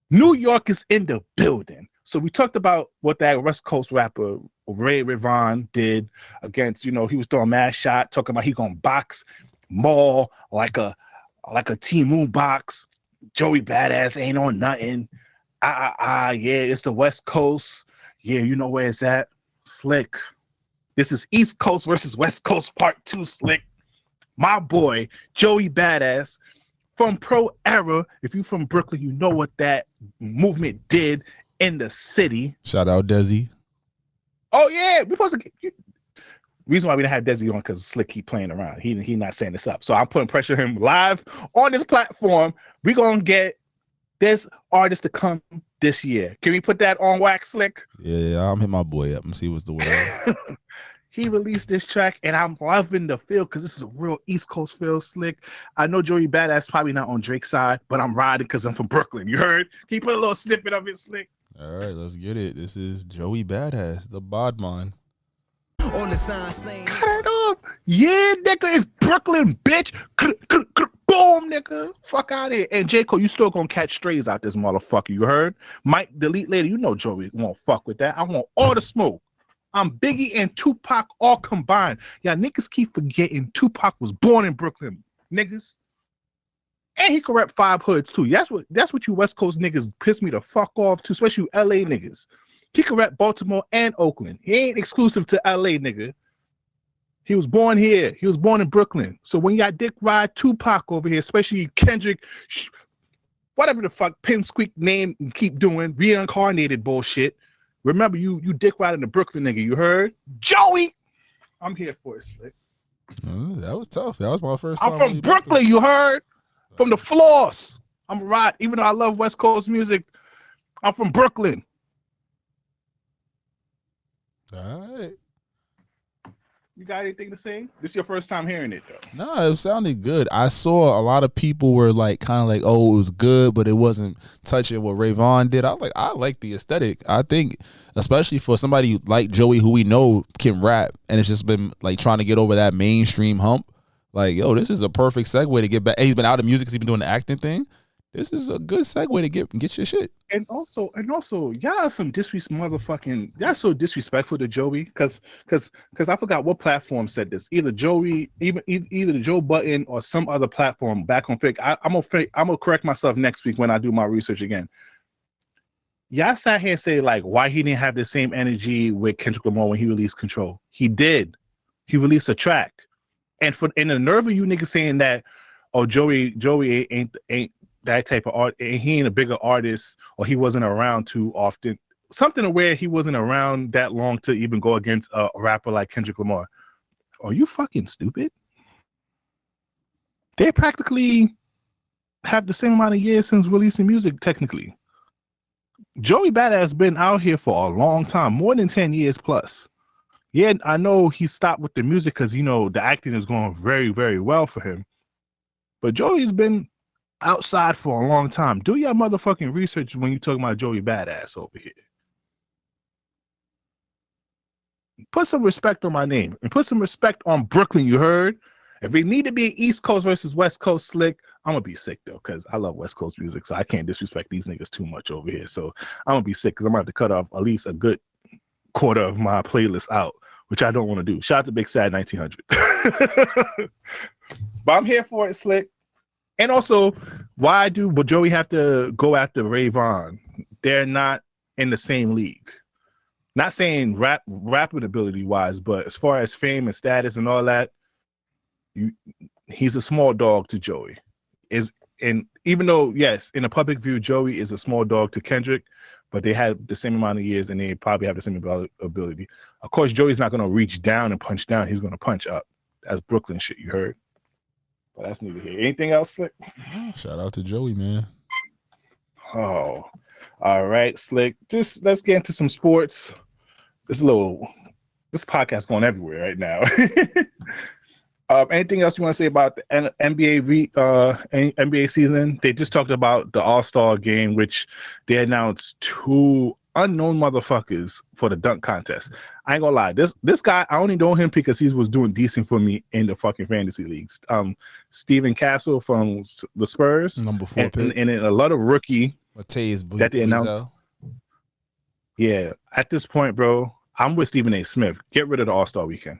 New York is in the building. So we talked about what that West Coast rapper Ray Rivon did against, he was throwing mad shot, talking about he gonna box Maul like a T-Moon box. Joey Badass ain't on nothing. Yeah, it's the West Coast. Yeah, you know where it's at. Slick. This is East Coast versus West Coast Part 2, Slick. My boy, Joey Badass from Pro Era. If you from Brooklyn, you know what that movement did in the city. Shout out Desi. Oh yeah, we supposed to. Reason why we didn't have Desi on because Slick keep playing around. He not saying this up, so I'm putting pressure on him live on this platform. We gonna get this artist to come this year. Can we put that on wax, Slick? Yeah, I'm hit my boy up and see what's the word. He released this track, and I'm loving the feel because this is a real East Coast feel, Slick. I know Joey Badass probably not on Drake's side, but I'm riding because I'm from Brooklyn. You heard? Can you put a little snippet of it, Slick? All right, let's get it. This is Joey Badass, the Bodman. On the sign saying, Cut it up. Yeah, nigga, it's Brooklyn, bitch. Boom, nigga. Fuck out of here. And J. Cole, you still gonna catch strays out this motherfucker. You heard? Mike, delete later. You know Joey won't fuck with that. I want all the smoke. I'm Biggie and Tupac all combined. Y'all niggas keep forgetting Tupac was born in Brooklyn, niggas. And he could rep 5 hoods too. That's what you West Coast niggas piss me the fuck off to, especially you LA niggas. He could rep Baltimore and Oakland. He ain't exclusive to LA, nigga. He was born here. He was born in Brooklyn. So when y'all dick ride Tupac over here, especially Kendrick, whatever the fuck Pimsqueak name you keep doing, reincarnated bullshit. Remember, you dick riding the Brooklyn nigga. You heard? Joey! I'm here for it, Slick. That was tough. That was my first time. I'm from Brooklyn, you heard? From the floors. I'm right. Even though I love West Coast music, I'm from Brooklyn. All right. You got anything to say? This is your first time hearing it, though. No, it sounded good. I saw a lot of people were like, kind of like, oh, it was good, but it wasn't touching what Rayvon did. I was like, I like the aesthetic. I think, especially for somebody like Joey, who we know can rap, and it's just been like trying to get over that mainstream hump. Like, yo, this is a perfect segue to get back. He's been out of music because he's been doing the acting thing. This is a good segue to get your shit. And also, y'all are some motherfucking. Y'all so disrespectful to Joey, cause I forgot what platform said this. Either Joey, either the Joe Button or some other platform back on Fake. I'm gonna correct myself next week when I do my research again. Y'all sat here and say like why he didn't have the same energy with Kendrick Lamar when he released Control. He did. He released a track, and the nerve of you niggas saying that, oh Joey ain't that type of art, and he ain't a bigger artist, or he wasn't around too often. Something where he wasn't around that long to even go against a rapper like Kendrick Lamar. Are you fucking stupid? They practically have the same amount of years since releasing music, technically. Joey Badass been out here for a long time, more than 10 years plus. Yeah, I know he stopped with the music because, you know, the acting is going very, very well for him. But Joey's been outside for a long time. Do your motherfucking research when you talking about Joey Badass over here. Put some respect on my name and put some respect on Brooklyn. You heard? If we need to be East Coast versus West Coast Slick, I'm gonna be sick though, because I love West Coast music, so I can't disrespect these niggas too much over here. So I'm gonna be sick because I'm gonna have to cut off at least a good quarter of my playlist out, which I don't want to do. Shout out to Big Sad 1900. But I'm here for it, Slick. And also, why would Joey have to go after Rayvon? They're not in the same league. Not saying rapping ability wise, but as far as fame and status and all that, he's a small dog to Joey. And even though, yes, in a public view, Joey is a small dog to Kendrick, but they have the same amount of years and they probably have the same ability. Of course, Joey's not going to reach down and punch down. He's going to punch up. That's Brooklyn shit, you heard? But that's neither here. Anything else, Slick? Shout out to Joey, man. Oh, all right, Slick. Just let's get into some sports. This podcast going everywhere right now. Anything else you want to say about the NBA season? They just talked about the All-Star game, which they announced 2 unknown motherfuckers for the dunk contest. I ain't gonna lie, this guy, I only know him because he was doing decent for me in the fucking fantasy leagues. Steven Castle from the Spurs, number 4 pick, and a lot of rookie Mateus that they announced. Yeah, at this point, bro, I'm with Stephen A. Smith. Get rid of the All-Star weekend.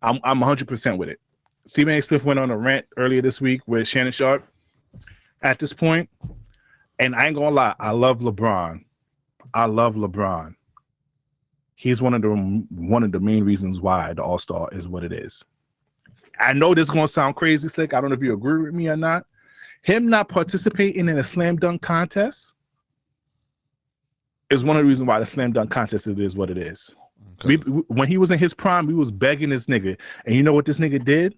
I'm 100% with it. Stephen A. Smith went on a rant earlier this week with Shannon Sharp. At this point, and I ain't gonna lie, I love LeBron. He's one of the main reasons why the All-Star is what it is. I know this is gonna sound crazy, Slick. I don't know if you agree with me or not. Him not participating in a slam dunk contest is one of the reasons why the slam dunk contest is what it is. When he was in his prime, we was begging this nigga, and you know what this nigga did?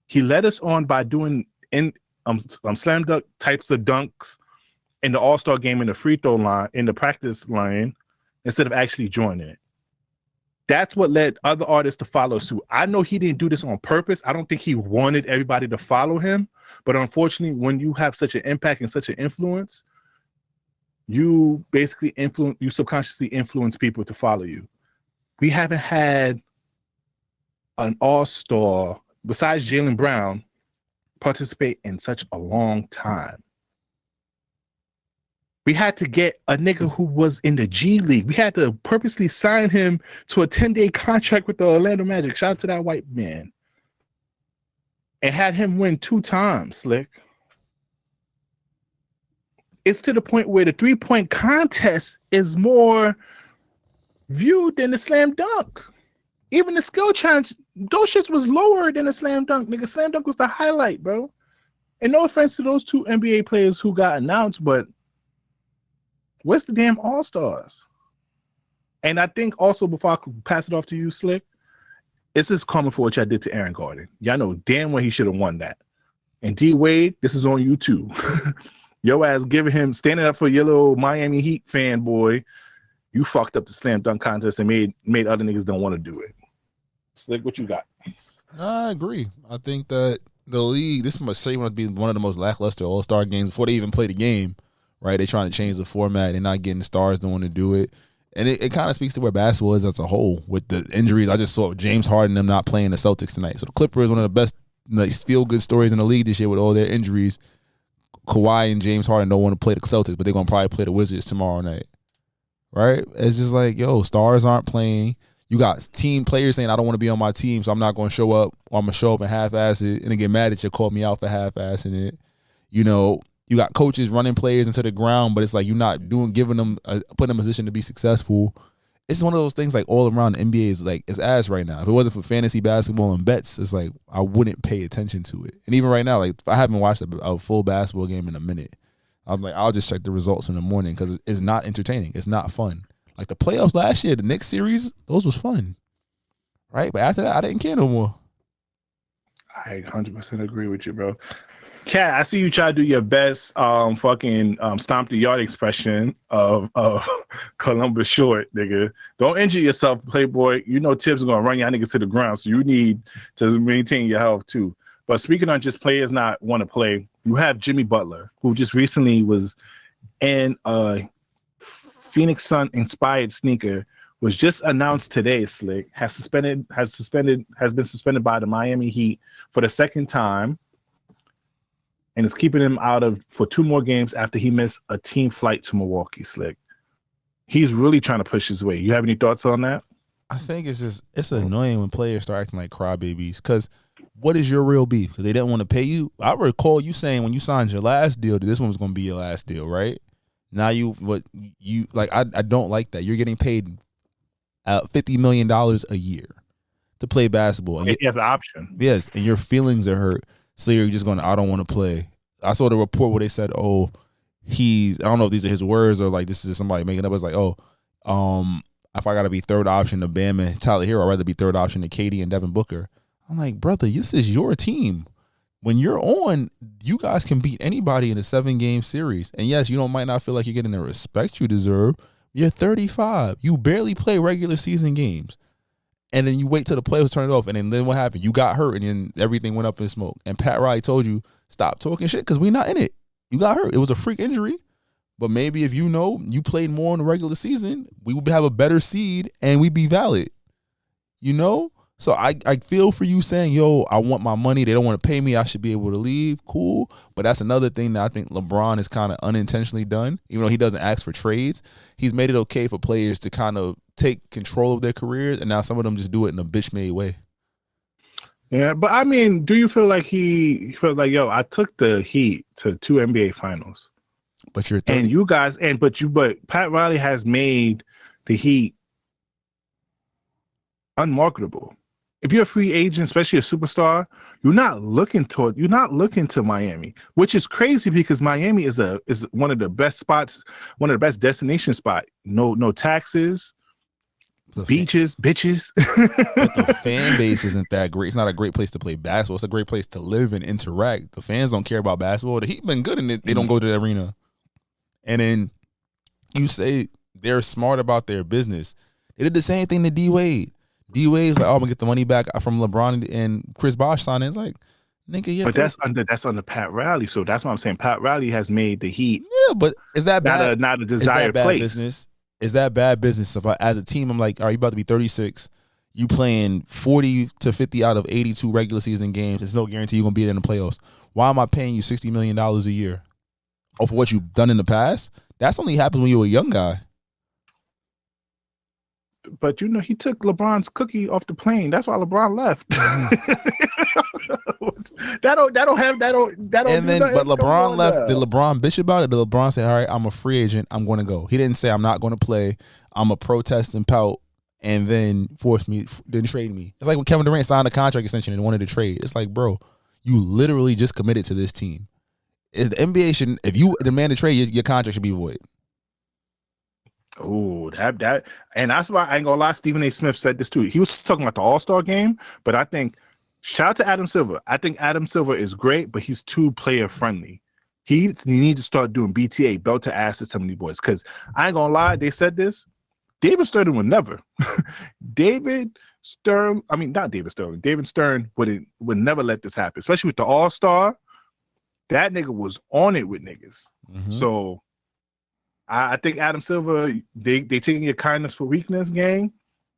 He led us on by doing slam dunk types of dunks in the All-Star game in the free throw line, in the practice line, instead of actually joining it. That's what led other artists to follow suit. I know he didn't do this on purpose. I don't think he wanted everybody to follow him. But unfortunately, when you have such an impact and such an influence, you basically subconsciously influence people to follow you. We haven't had an all-star, besides Jaylen Brown, participate in such a long time. We had to get a nigga who was in the G League. We had to purposely sign him to a 10-day contract with the Orlando Magic. Shout out to that white man. And had him win 2 times, Slick. It's to the point where the 3-point contest is more viewed than the slam dunk. Even the skill challenge, those shits was lower than the slam dunk. Nigga, slam dunk was the highlight, bro. And no offense to those 2 NBA players who got announced, but where's the damn All-Stars? And I think also, before I pass it off to you, Slick, this is common for what y'all did to Aaron Gordon. Y'all know damn well he should have won that. And D Wade, this is on you too. Your ass giving him, standing up for your little Miami Heat fanboy, you fucked up the slam dunk contest and made other niggas don't want to do it. Slick, what you got? I agree. I think that the league, this must say must be one of the most lackluster All-Star games before they even play the game, right? They're trying to change the format. They're not getting stars don't want to do it. And it kind of speaks to where basketball is as a whole with the injuries. I just saw James Harden them not playing the Celtics tonight. So the Clippers, one of the best feel-good stories in the league this year with all their injuries. Kawhi and James Harden don't want to play the Celtics, but they're going to probably play the Wizards tomorrow night. Right? It's just like, yo, stars aren't playing. You got team players saying, I don't want to be on my team, so I'm not going to show up, or I'm going to show up and half-ass it, and they get mad that you called me out for half-assing it. You know, you got coaches running players into the ground, but it's like you're not giving them, putting them in a position to be successful. It's one of those things like all around the NBA is like, it's ass right now. If it wasn't for fantasy basketball and bets, it's like I wouldn't pay attention to it. And even right now, like I haven't watched a full basketball game in a minute. I'm like, I'll just check the results in the morning because it's not entertaining. It's not fun. Like the playoffs last year, the Knicks series, those was fun. Right? But after that, I didn't care no more. I 100% agree with you, bro. Kat, I see you try to do your best stomp the yard expression of Columbus Short, nigga. Don't injure yourself, Playboy. You know Tibbs is going to run y'all niggas to the ground, so you need to maintain your health too. But speaking on just players not want to play, you have Jimmy Butler, who just recently was in a Phoenix Sun-inspired sneaker, was just announced today, Slick, has been suspended by the Miami Heat for the second time. And it's keeping him out for 2 more games after he missed a team flight to Milwaukee, Slick. He's really trying to push his way. You have any thoughts on that? I think it's annoying when players start acting like crybabies because what is your real beef? Because they didn't want to pay you. I recall you saying when you signed your last deal that this one was going to be your last deal, right? Now I don't like that. You're getting paid $50 million a year to play basketball. And he has an option. Yes, and your feelings are hurt. So you're just going, I don't want to play. I saw the report where they said, I don't know if these are his words or like this is somebody making up. It's like, if I got to be third option to Bam and Tyler Hero, I'd rather be third option to KD and Devin Booker. I'm like, brother, this is your team. When you're on, you guys can beat anybody in a 7-game series. And yes, might not feel like you're getting the respect you deserve. You're 35. You barely play regular season games. And then you wait till the players turn it off. And then what happened? You got hurt and then everything went up in smoke. And Pat Riley told you, stop talking shit because we're not in it. You got hurt. It was a freak injury. But maybe if you played more in the regular season, we would have a better seed and we'd be valid. So I feel for you saying, yo, I want my money. They don't want to pay me. I should be able to leave. Cool. But that's another thing that I think LeBron has kind of unintentionally done. Even though he doesn't ask for trades, he's made it okay for players to kind of take control of their careers. And now some of them just do it in a bitch-made way. Yeah, but I mean, do you feel like he felt like, yo, I took the Heat to 2 NBA finals. But you're 30. And you guys, but Pat Riley has made the Heat unmarketable. If you're a free agent, especially a superstar, you're not looking to Miami, which is crazy because Miami is one of the best spots, one of the best destination spot. No taxes, beaches, bitches. But the fan base isn't that great. It's not a great place to play basketball. It's a great place to live and interact. The fans don't care about basketball. The Heat been good in it. They don't go to the arena. And then you say they're smart about their business. They did the same thing to D Wade. D Wade's like, I'm gonna get the money back from LeBron and Chris Bosh signing. It's like, nigga, yeah. But that's under Pat Riley. So that's what I'm saying. Pat Riley has made the Heat. Yeah, but is that bad? Not a desired place. Business? Is that bad business? If as a team, I'm like, are you about to be 36? You playing 40 to 50 out of 82 regular season games. There's no guarantee you're going to be there in the playoffs. Why am I paying you $60 million a year? Oh, for what you've done in the past? That's only happens when you're a young guy. But he took LeBron's cookie off the plane. That's why LeBron left. That don't. And then, but LeBron left. Did LeBron bitch about it? Did LeBron say, "All right, I'm a free agent. I'm going to go"? He didn't say, "I'm not going to play. I'm a protest and pout," and then didn't trade me. It's like when Kevin Durant signed a contract extension and wanted to trade. It's like, bro, you literally just committed to this team. The NBA should, if you demand a trade, your contract should be void. Oh, that, and that's why I ain't gonna lie. Stephen A. Smith said this too. He was talking about the All-Star game, but I think shout out to Adam Silver. I think Adam Silver is great, but he's too player friendly. He needs to start doing BTA, belt to ass to some of these boys. Because I ain't gonna lie, they said this. David Stern would never. David Stern would never let this happen, especially with the All-Star. That nigga was on it with niggas. Mm-hmm. So I think Adam Silver, they taking your kindness for weakness gang.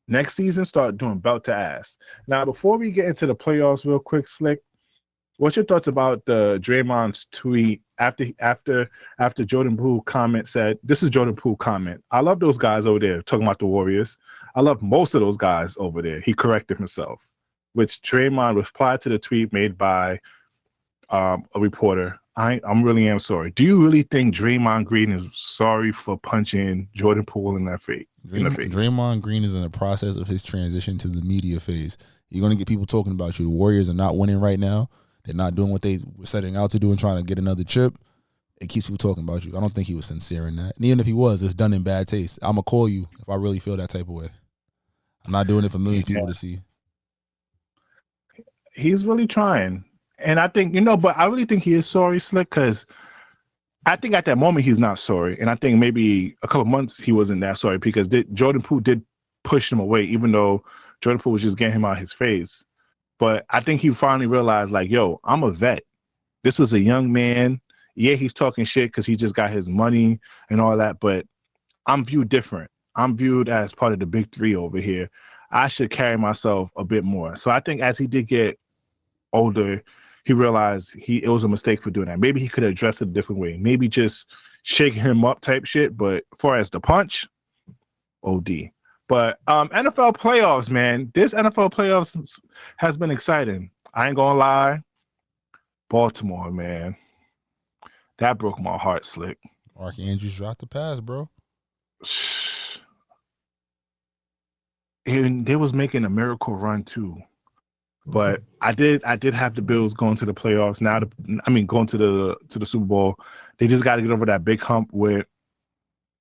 Next season, start doing belt to ass. Now, before we get into the playoffs real quick, Slick, what's your thoughts about the Draymond's tweet after Jordan Poole comment said, this is Jordan Poole comment. I love those guys over there talking about the Warriors. I love most of those guys over there. He corrected himself, which Draymond replied to the tweet made by a reporter. I'm really am sorry. Do you really think Draymond Green is sorry for punching Jordan Poole in the face? Draymond Green is in the process of his transition to the media phase. You're going to get people talking about you. The Warriors are not winning right now. They're not doing what they were setting out to do and trying to get another chip. It keeps people talking about you. I don't think he was sincere in that. And even if he was, it's done in bad taste. I'm going to call you if I really feel that type of way. I'm not doing it for millions of people to see. He's really trying. And I think, but I really think he is sorry, Slick, because I think at that moment he's not sorry. And I think maybe a couple months he wasn't that sorry because Jordan Poole did push him away, even though Jordan Poole was just getting him out of his face. But I think he finally realized, like, yo, I'm a vet. This was a young man. Yeah, he's talking shit because he just got his money and all that, but I'm viewed different. I'm viewed as part of the big three over here. I should carry myself a bit more. So I think as he did get older, he realized it was a mistake for doing that. Maybe he could have addressed it a different way. Maybe just shaking him up type shit. But as far as the punch, OD. But NFL playoffs, man. This NFL playoffs has been exciting. I ain't gonna lie. Baltimore, man. That broke my heart, Slick. Mark Andrews dropped the pass, bro. And they was making a miracle run too. But I did have the Bills going to the playoffs. Now, going to the Super Bowl. They just got to get over that big hump with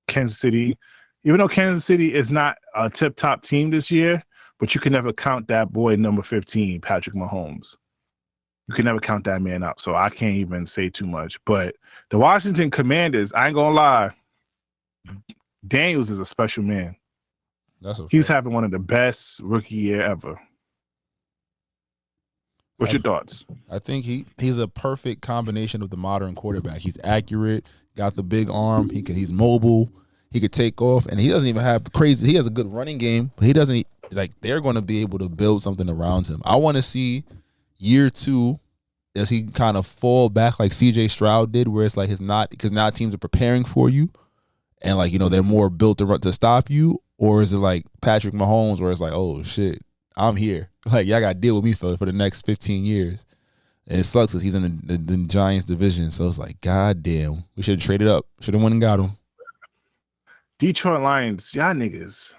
Kansas City. Even though Kansas City is not a tip-top team this year, but you can never count that boy number 15, Patrick Mahomes. You can never count that man out. So I can't even say too much. But the Washington Commanders, I ain't gonna lie, Daniels is a special man. He's having one of the best rookie year ever. What's your thoughts? I think he's a perfect combination of the modern quarterback. He's accurate, got the big arm. He's mobile. He could take off, and he doesn't even have crazy. He has a good running game, but he doesn't they're going to be able to build something around him. I want to see year 2 as he kind of fall back like C.J. Stroud did, where it's like because now teams are preparing for you, and they're more built to stop you, or is it like Patrick Mahomes where it's like, oh shit, I'm here. Like, y'all got to deal with me for the next 15 years. And it sucks because he's in the Giants division. So it's like, God damn, we should have traded up. Should have went and got him. Detroit Lions, y'all niggas.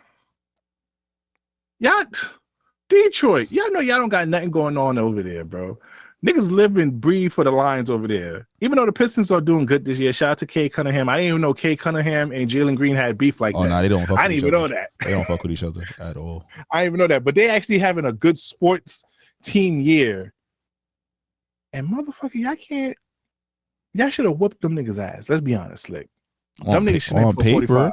Detroit, y'all know y'all don't got nothing going on over there, bro. Niggas live and breathe for the Lions over there. Even though the Pistons are doing good this year, shout out to Kay Cunningham. I didn't even know Kay Cunningham and Jalen Green had beef like that. Oh, no, they don't fuck with each other. I didn't even know that. They don't fuck with each other at all. I didn't even know that. But they actually having a good sports team year. And motherfucker, y'all should have whooped them niggas' ass. Let's be honest, Slick. Them niggas should have put 45.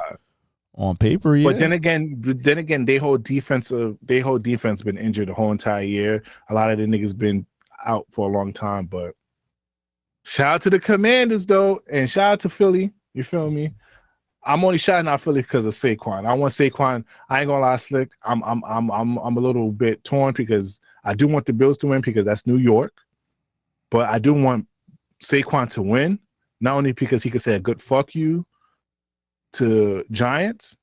On paper, yeah. But then again, they whole defense been injured the whole entire year. A lot of the niggas been out for a long time. But shout out to the Commanders though, and shout out to Philly. You feel me? I'm only shouting out Philly because of Saquon. I want Saquon. I ain't gonna lie, Slick. I'm a little bit torn because I do want the Bills to win because that's New York, but I do want Saquon to win, not only because he could say a good fuck you to Giants,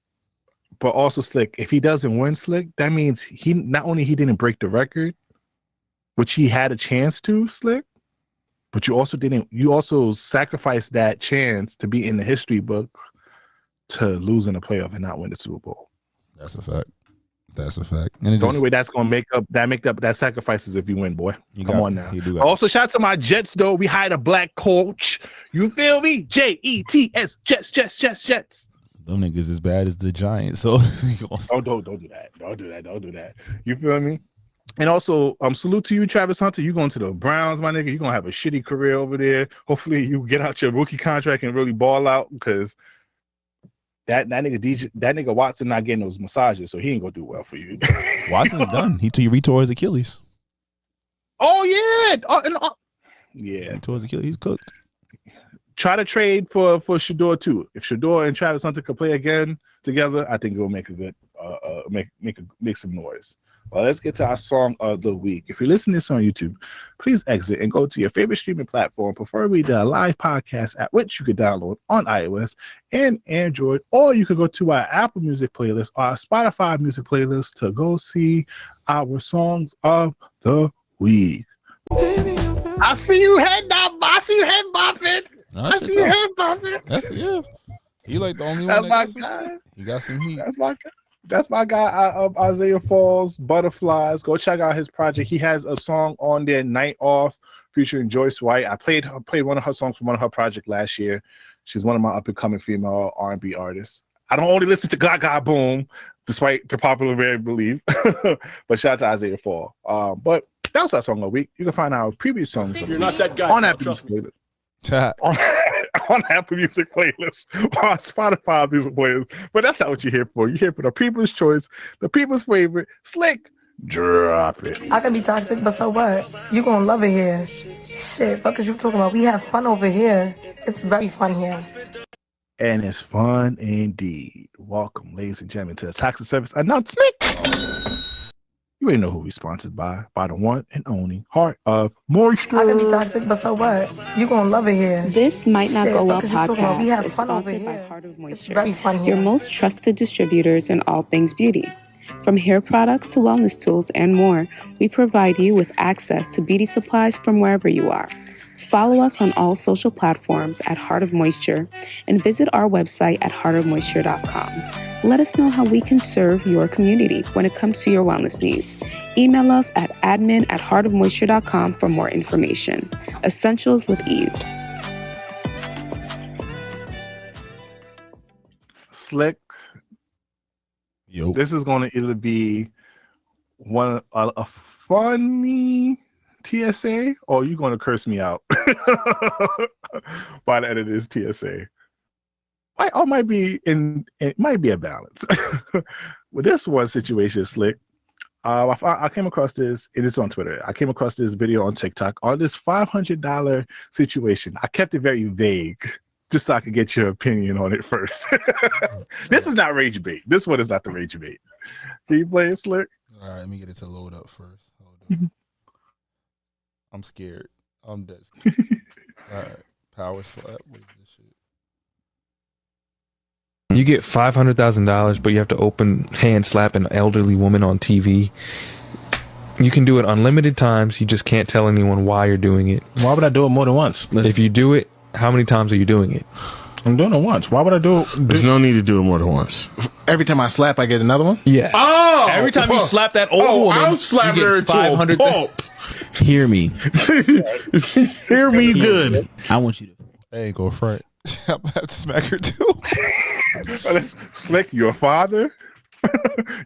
but also, Slick, if he doesn't win, Slick, that means he not only he didn't break the record, which he had a chance to, Slick, but you also sacrificed that chance to be in the history book to lose in the playoff and not win the Super Bowl. That's a fact. And the only way that's gonna make up that sacrifice is if you win, boy. Come on now. Also, shout out to my Jets though. We hired a black coach. You feel me? Jets, Jets. Them niggas as bad as the Giants. So don't do that. You feel me? And also, salute to you, Travis Hunter. You going to the Browns, my nigga. You're gonna have a shitty career over there. Hopefully, you get out your rookie contract and really ball out because that nigga Watson not getting those massages, so he ain't gonna do well for you. Watson's done. He retore his Achilles. Oh yeah. Yeah. He tore his Achilles. He's cooked. Try to trade for Shador too. If Shador and Travis Hunter could play again together, I think it will make a good make some noise. Well, let's get to our song of the week. If you're listening to this on YouTube, please exit and go to your favorite streaming platform, preferably the live podcast app, which you could download on iOS and Android, or you could go to our Apple Music playlist or our Spotify music playlist to go see our songs of the week. I see you head bopping. I see you head bopping. That's He like the only one. That's my guy. He got some heat. That's my guy, Isaiah Falls, Butterflies. Go check out his project. He has a song on there, Night Off, featuring Joyce White. I played one of her songs from one of her projects last year. She's one of my up-and-coming female R&B artists. I don't only listen to Gaga Boom, despite the popular belief. But shout out to Isaiah Falls. But that was our song of the week. You can find our previous songs You're not that guy. on Apple Music playlist. on Apple Music playlist, on Spotify Music playlist. But that's not what you're here for. You're here for the people's choice, the people's favorite. Slick, drop it. I can be toxic, but so what? You gonna love it here. Shit, fuck is you talking about? We have fun over here. It's very fun here. And it's fun indeed. Welcome, ladies and gentlemen, to the Toxic Service announcement. You ain't know who we sponsored by the one and only Heart of Moisture. I can be toxic, but so what? You gonna love it here. This Might Not Go Well podcast we have is fun sponsored over by here. Heart of It's Moisture, very fun here. your most trusted distributors in all things beauty. From hair products to wellness tools and more, we provide you with access to beauty supplies from wherever you are. Follow us on all social platforms at Heart of Moisture and visit our website at heartofmoisture.com. Let us know how we can serve your community when it comes to your wellness needs. Email us at admin@heartofmoisture.com for more information. Essentials with ease. Slick. Yo. This is going to either be a funny TSA or you're going to curse me out by the end of this TSA. It might be a balance. With this one situation, Slick, I came across this. It is on Twitter. I came across this video on TikTok on this $500 situation. I kept it very vague, just so I could get your opinion on it first. This is not rage bait. This one is not the rage bait. Can you play it, Slick? All right, let me get it to load up first. Hold on. I'm scared. I'm dead scared. All right, power slap. What is this shit? You get $500,000, but you have to hand slap an elderly woman on TV. You can do it unlimited times. You just can't tell anyone why you're doing it. Why would I do it more than once? If you do it, how many times are you doing it? I'm doing it once. Why would I do it? There's no need to do it more than once. Every time I slap, I get another one? Yeah. Oh! Every time you slap that old woman, I'm slapping her to a pulp. Hear me. Hear me good. I want you to. Hey, go front. I'm gonna have to smack her too. Slick, you're a father.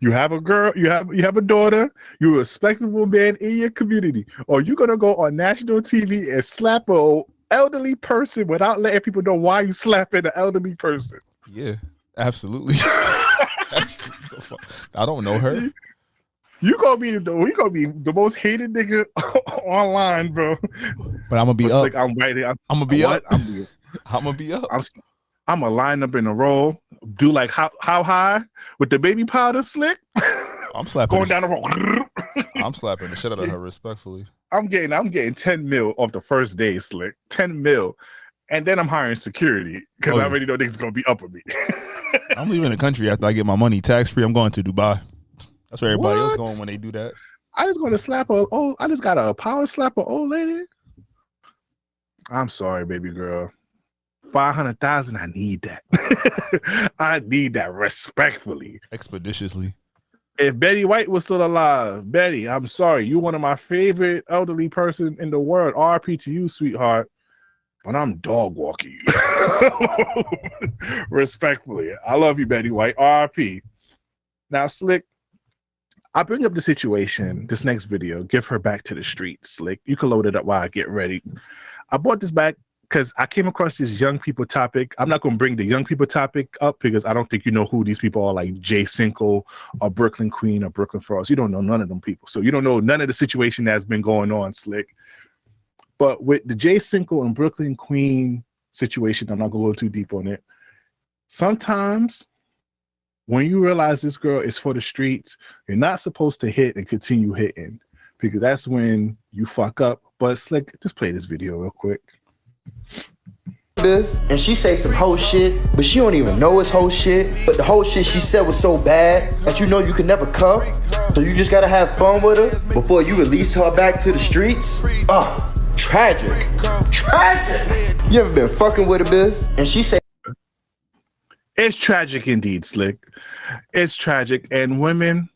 You have a girl. You have a daughter. You're a respectable man in your community. Or you're gonna go on national TV and slap a elderly person without letting people know why you slapping an elderly person. Yeah, absolutely. Absolutely. I don't know her. You gonna be the most hated nigga online, bro. But I'm gonna be up. Like, I'm writing. I'm gonna be up. I'm gonna be up. I'm gonna line up in a row, do like how high with the baby powder Slick. I'm slapping going down the road. I'm slapping the shit out of her respectfully. I'm getting 10 mil off the first day, Slick. 10 mil. And then I'm hiring security because I already know niggas gonna be up with me. I'm leaving the country after I get my money tax free. I'm going to Dubai. That's where everybody else going when they do that. I just gonna slap I just got a power slap an old lady. I'm sorry, baby girl. 500,000. I need that. I need that respectfully, expeditiously. If Betty White was still alive, Betty, I'm sorry, you're one of my favorite elderly person in the world. RP to you, sweetheart. But I'm dog walking you. Respectfully. I love you, Betty White. RP. Now, Slick, I bring up the situation, this next video, give her back to the streets, Slick. You can load it up while I get ready. I brought this back because I came across this young people topic. I'm not going to bring the young people topic up because I don't think you know who these people are, like Jay Cinco or Brooklyn Queen or Brooklyn Frost. You don't know none of them people. So you don't know none of the situation that's been going on, Slick. But with the Jay Cinco and Brooklyn Queen situation, I'm not going to go too deep on it. Sometimes when you realize this girl is for the streets, you're not supposed to hit and continue hitting because that's when you fuck up. But Slick, just play this video real quick. And she say some whole shit, but she don't even know it's whole shit. But the whole shit she said was so bad that you know you can never come. So you just gotta have fun with her before you release her back to the streets. Tragic. Tragic. You ever been fucking with a bitch? And she say it's tragic indeed, Slick. It's tragic. And women,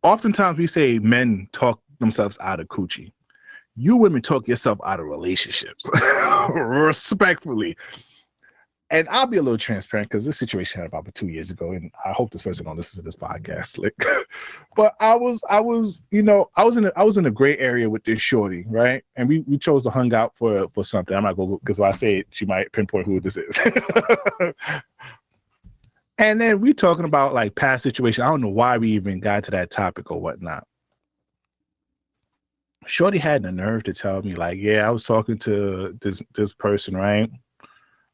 oftentimes we say men talk themselves out of coochie. You women talk yourself out of relationships. Respectfully. And I'll be a little transparent because this situation happened about 2 years ago, and I hope this person don't listen to this podcast, Slick. But I was in a gray area with this shorty, right? And we chose to hang out for something. I'm not going because when I say it, she might pinpoint who this is. And then we talking about like past situation. I don't know why we even got to that topic or whatnot. Shorty had the nerve to tell me, like, yeah, I was talking to this person, right?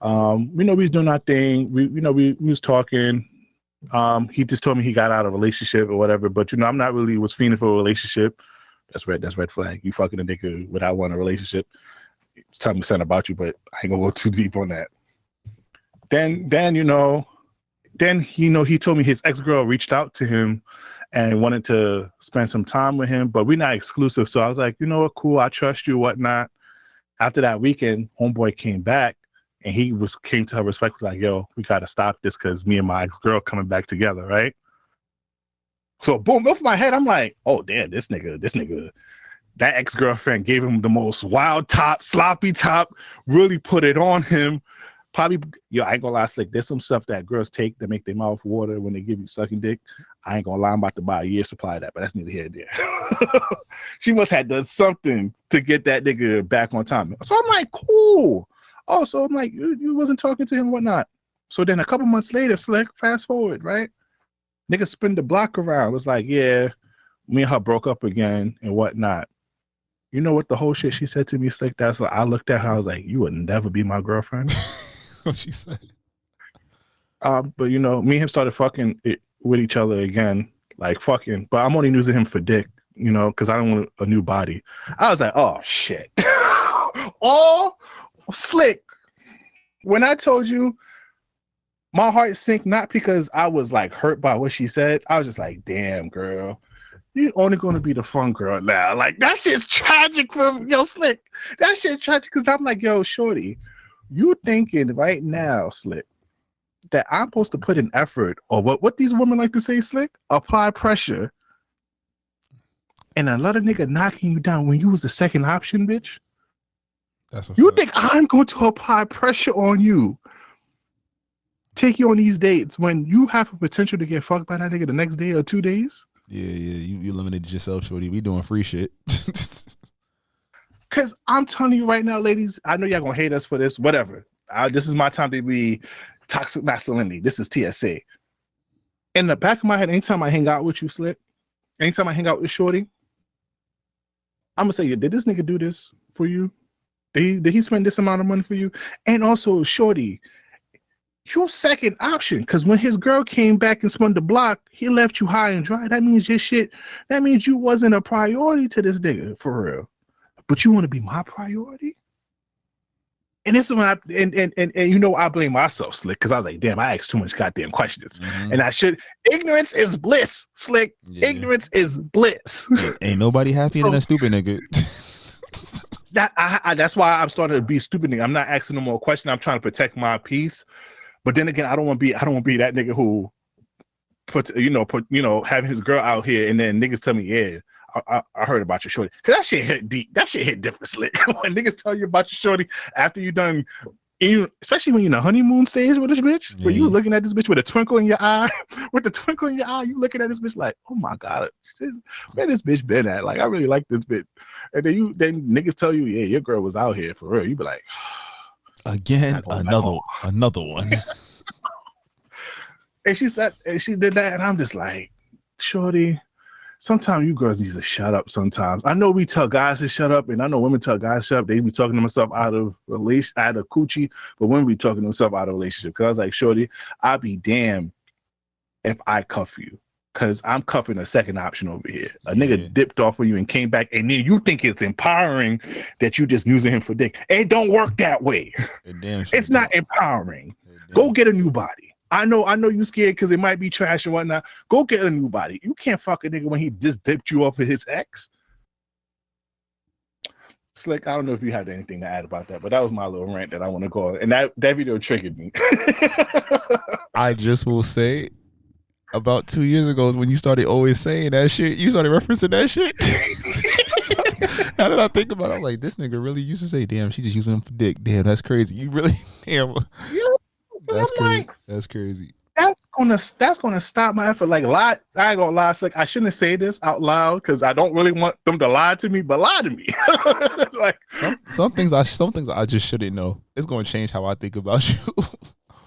We know we was doing our thing. We was talking. He just told me he got out of a relationship or whatever. But I'm not really was fiending for a relationship. That's red flag. You fucking a nigga without wanting a relationship. It's telling me something about you, but I ain't gonna go too deep on that. Then he told me his ex-girl reached out to him and wanted to spend some time with him, but we're not exclusive. So I was like, you know what, cool, I trust you, whatnot. After that weekend, homeboy came back and came to her respectfully, like, yo, we gotta stop this because me and my ex-girl coming back together, right? So boom, off my head, I'm like, oh damn, this nigga, that ex-girlfriend gave him the most wild top, sloppy top, really put it on him. Probably, I ain't gonna lie, Slick, there's some stuff that girls take that make their mouth water when they give you sucking dick. I ain't gonna lie, I'm about to buy a year's supply of that, but that's neither here nor there. She must have done something to get that nigga back on time. So I'm like, cool. Oh, so I'm like, you wasn't talking to him, whatnot. So then a couple months later, Slick, fast forward, right? Nigga spin the block around. It was like, yeah, me and her broke up again and whatnot. You know what the whole shit she said to me, Slick? That's like, I looked at her, I was like, you would never be my girlfriend. What she said. But me and him started fucking with each other again, like fucking. But I'm only using him for dick, because I don't want a new body. I was like, oh shit. Oh, Slick. When I told you, my heart sank not because I was like hurt by what she said. I was just like, damn, girl, you're only going to be the fun girl now. Like that shit's tragic for Slick. That shit's tragic because I'm like, yo, shorty. You thinking right now, Slick, that I'm supposed to put an effort or what these women like to say, Slick? Apply pressure. And another nigga knocking you down when you was the second option, bitch? You think I'm going to apply pressure on you? Take you on these dates when you have a potential to get fucked by that nigga the next day or 2 days? Yeah, you eliminated yourself, shorty. We doing free shit. Because I'm telling you right now, ladies, I know y'all going to hate us for this, whatever. This is my time to be toxic masculinity. This is TSA. In the back of my head, anytime I hang out with you, Slick, anytime I hang out with shorty, I'm going to say, did this nigga do this for you? Did he spend this amount of money for you? And also, shorty, your second option. Because when his girl came back and spun the block, he left you high and dry. That means your shit. That means you wasn't a priority to this nigga for real. But you want to be my priority? And this is when I you know I blame myself, Slick, because I was like, damn, I asked too much goddamn questions. And I should. Ignorance is bliss, Slick. Yeah. Ignorance is bliss. Ain't nobody happier than a stupid nigga. That's why I'm starting to be stupid. I'm not asking no more questions. I'm trying to protect my peace. But then again, I don't want to be that nigga who put having his girl out here and then niggas tell me, yeah, I heard about your shorty. Cause that shit hit deep. That shit hit different, Slick. When niggas tell you about your shorty after you done, especially when you're in the honeymoon stage with this bitch, where you looking at this bitch with a twinkle in your eye, you looking at this bitch like, oh my God, where this bitch been at? Like, I really like this bitch. And then niggas tell you, yeah, your girl was out here for real. You be like, again, another one. And she did that, and I'm just like, shorty, sometimes you girls need to shut up sometimes. I know we tell guys to shut up, and I know women tell guys to shut up. They be talking to themselves out of coochie, but women be talking to themselves out of relationship. Because I was like, shorty, I'll be damned if I cuff you. Because I'm cuffing a second option over here. A nigga dipped off of you and came back, and then you think it's empowering that you just using him for dick. It don't work that way. It's not empowering. Go get a new body. I know you scared because it might be trash and whatnot. Go get a new body. You can't fuck a nigga when he just dipped you off of his ex. Slick, I don't know if you have anything to add about that, but that was my little rant that I want to go on. And that video triggered me. I just will say, about 2 years ago is when you started always saying that shit. You started referencing that shit. Now that I think about it, I'm like, this nigga really used to say, damn, she just using him for dick. Damn, that's crazy. You really, damn. That's crazy. Like, that's crazy. That's gonna stop my effort. Like, lie. I ain't gonna lie. It's like I shouldn't say this out loud because I don't really want them to lie to me, but lie to me. Like some things I just shouldn't know. It's gonna change how I think about you.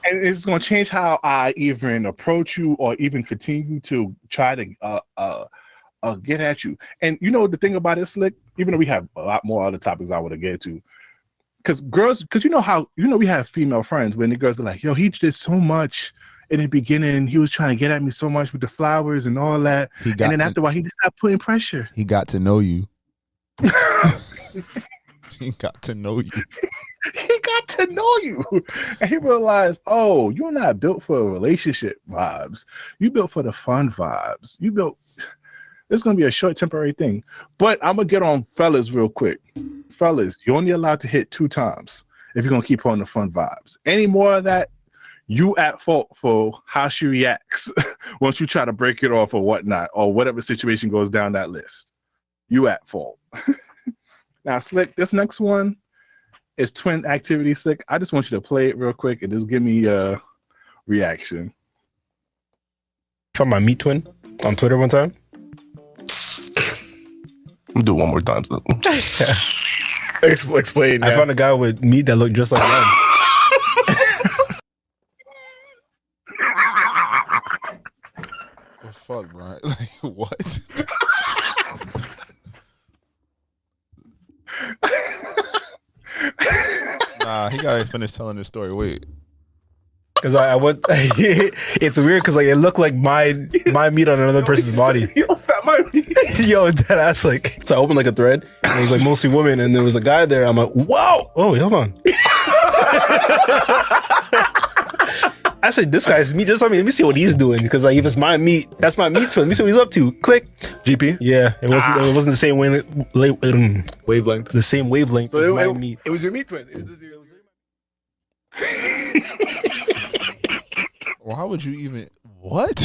And it's gonna change how I even approach you or even continue to try to get at you. And you know the thing about it, Slick, even though we have a lot more other topics I want to get to. Because we have female friends when the girls be like, yo, he did so much in the beginning. He was trying to get at me so much with the flowers and all that. And then after a while, he just stopped putting pressure. He got to know you. He got to know you. He got to know you. And he realized, oh, you're not built for relationship vibes. You built for the fun vibes. It's going to be a short temporary thing. But I'm going to get on fellas real quick. Fellas, you're only allowed to hit 2 times if you're going to keep on the fun vibes. Any more of that, you at fault for how she reacts once you try to break it off or whatnot, or whatever situation goes down that list. You at fault. Now, Slick, this next one is twin activity, Slick. I just want you to play it real quick and just give me a reaction. From my meat twin on Twitter one time. I'm gonna do it one more time. So. Explain. I found a guy with meat that looked just like them. The fuck, bro? Like, what? Nah, he gotta finish telling this story. Wait. Because I went, it's weird because like it looked like my meat on another person's body. Yo, it's not my meat. Yo, dead ass like. So I opened like a thread, and it was like mostly women, and there was a guy there. I'm like, whoa! Oh, hold on. I said, this guy's meat. Just let me see what he's doing because like if it's my meat, that's my meat twin. Let me see what he's up to. Click. GP. Yeah, it wasn't the same wavelength. The same wavelength. So as my meat. It was your meat twin. Why would you even what?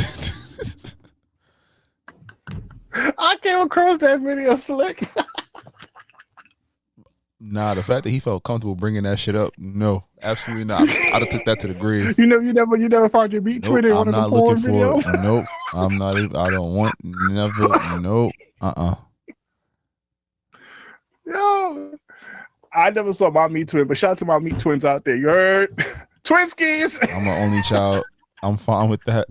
I came across that video, Slick. Nah, the fact that he felt comfortable bringing that shit up, no, absolutely not. I'd have took that to the grave. You never found your meat twin in one of the porn videos. Nope, I'm not even. I don't want never. Nope. Yo, I never saw my meat twin, but shout out to my meat twins out there. You heard? Twinskies. I'm an only child. I'm fine with that.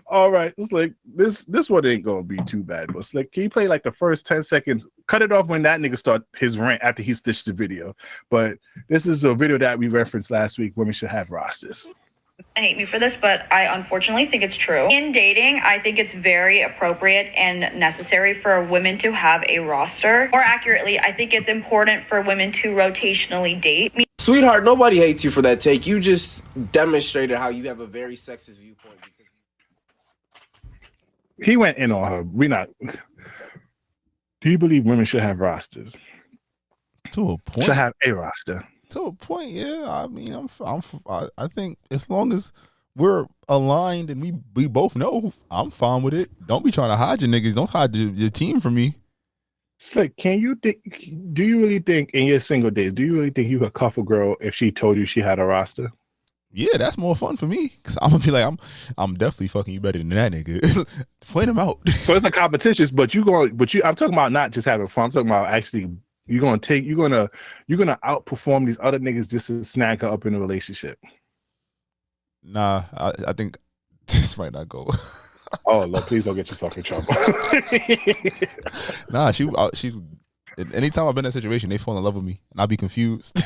All right, it's like this one ain't gonna be too bad, but Slick, can you play like the first 10 seconds? Cut it off when that nigga start his rant after he stitched the video. But this is a video that we referenced last week. Women should have rosters. Hate me for this, but I unfortunately think it's true. In dating, I think it's very appropriate and necessary for women to have a roster. More accurately, I think it's important for women to rotationally date. Sweetheart, nobody hates you for that take. You just demonstrated how you have a very sexist viewpoint. He went in on her. Do you believe women should have rosters? To a point. Should have a roster. To a point, yeah. I mean, I think as long as we're aligned and we both know, I'm fine with it. Don't be trying to hide your niggas. Don't hide your team from me. Slick, do you really think in your single days, do you really think you could cuff a girl if she told you she had a roster? Yeah, that's more fun for me because I'm gonna be like, I'm definitely fucking you better than that nigga. Point him out. So it's a competition, but I'm talking about not just having fun. I'm talking about actually you're gonna outperform these other niggas just to snag her up in a relationship. Nah, I think this might not go. Oh Lord, please don't get yourself in trouble. Nah, she's. Anytime I've been in that situation, they fall in love with me, and I'll be confused.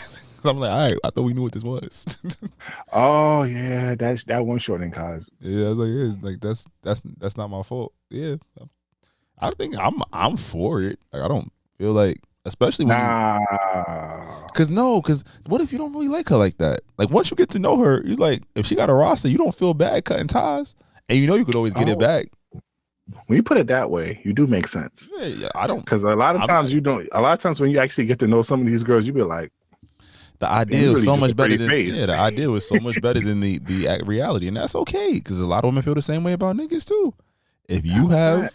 I'm like, all right, I thought we knew what this was. Oh yeah, that one short in college. Yeah, I was like, yeah, that's not my fault. Yeah, I think I'm for it. Like, I don't feel like, especially when because what if you don't really like her like that? Like once you get to know her, you're like, if she got a roster, you don't feel bad cutting ties, and you know you could always get it back. When you put it that way, you do make sense. Yeah, I don't, because a lot of times you don't. A lot of times when you actually get to know some of these girls, you be like, the idea was so much better than the idea was so much better than the reality, and that's okay because a lot of women feel the same way about niggas too. If you have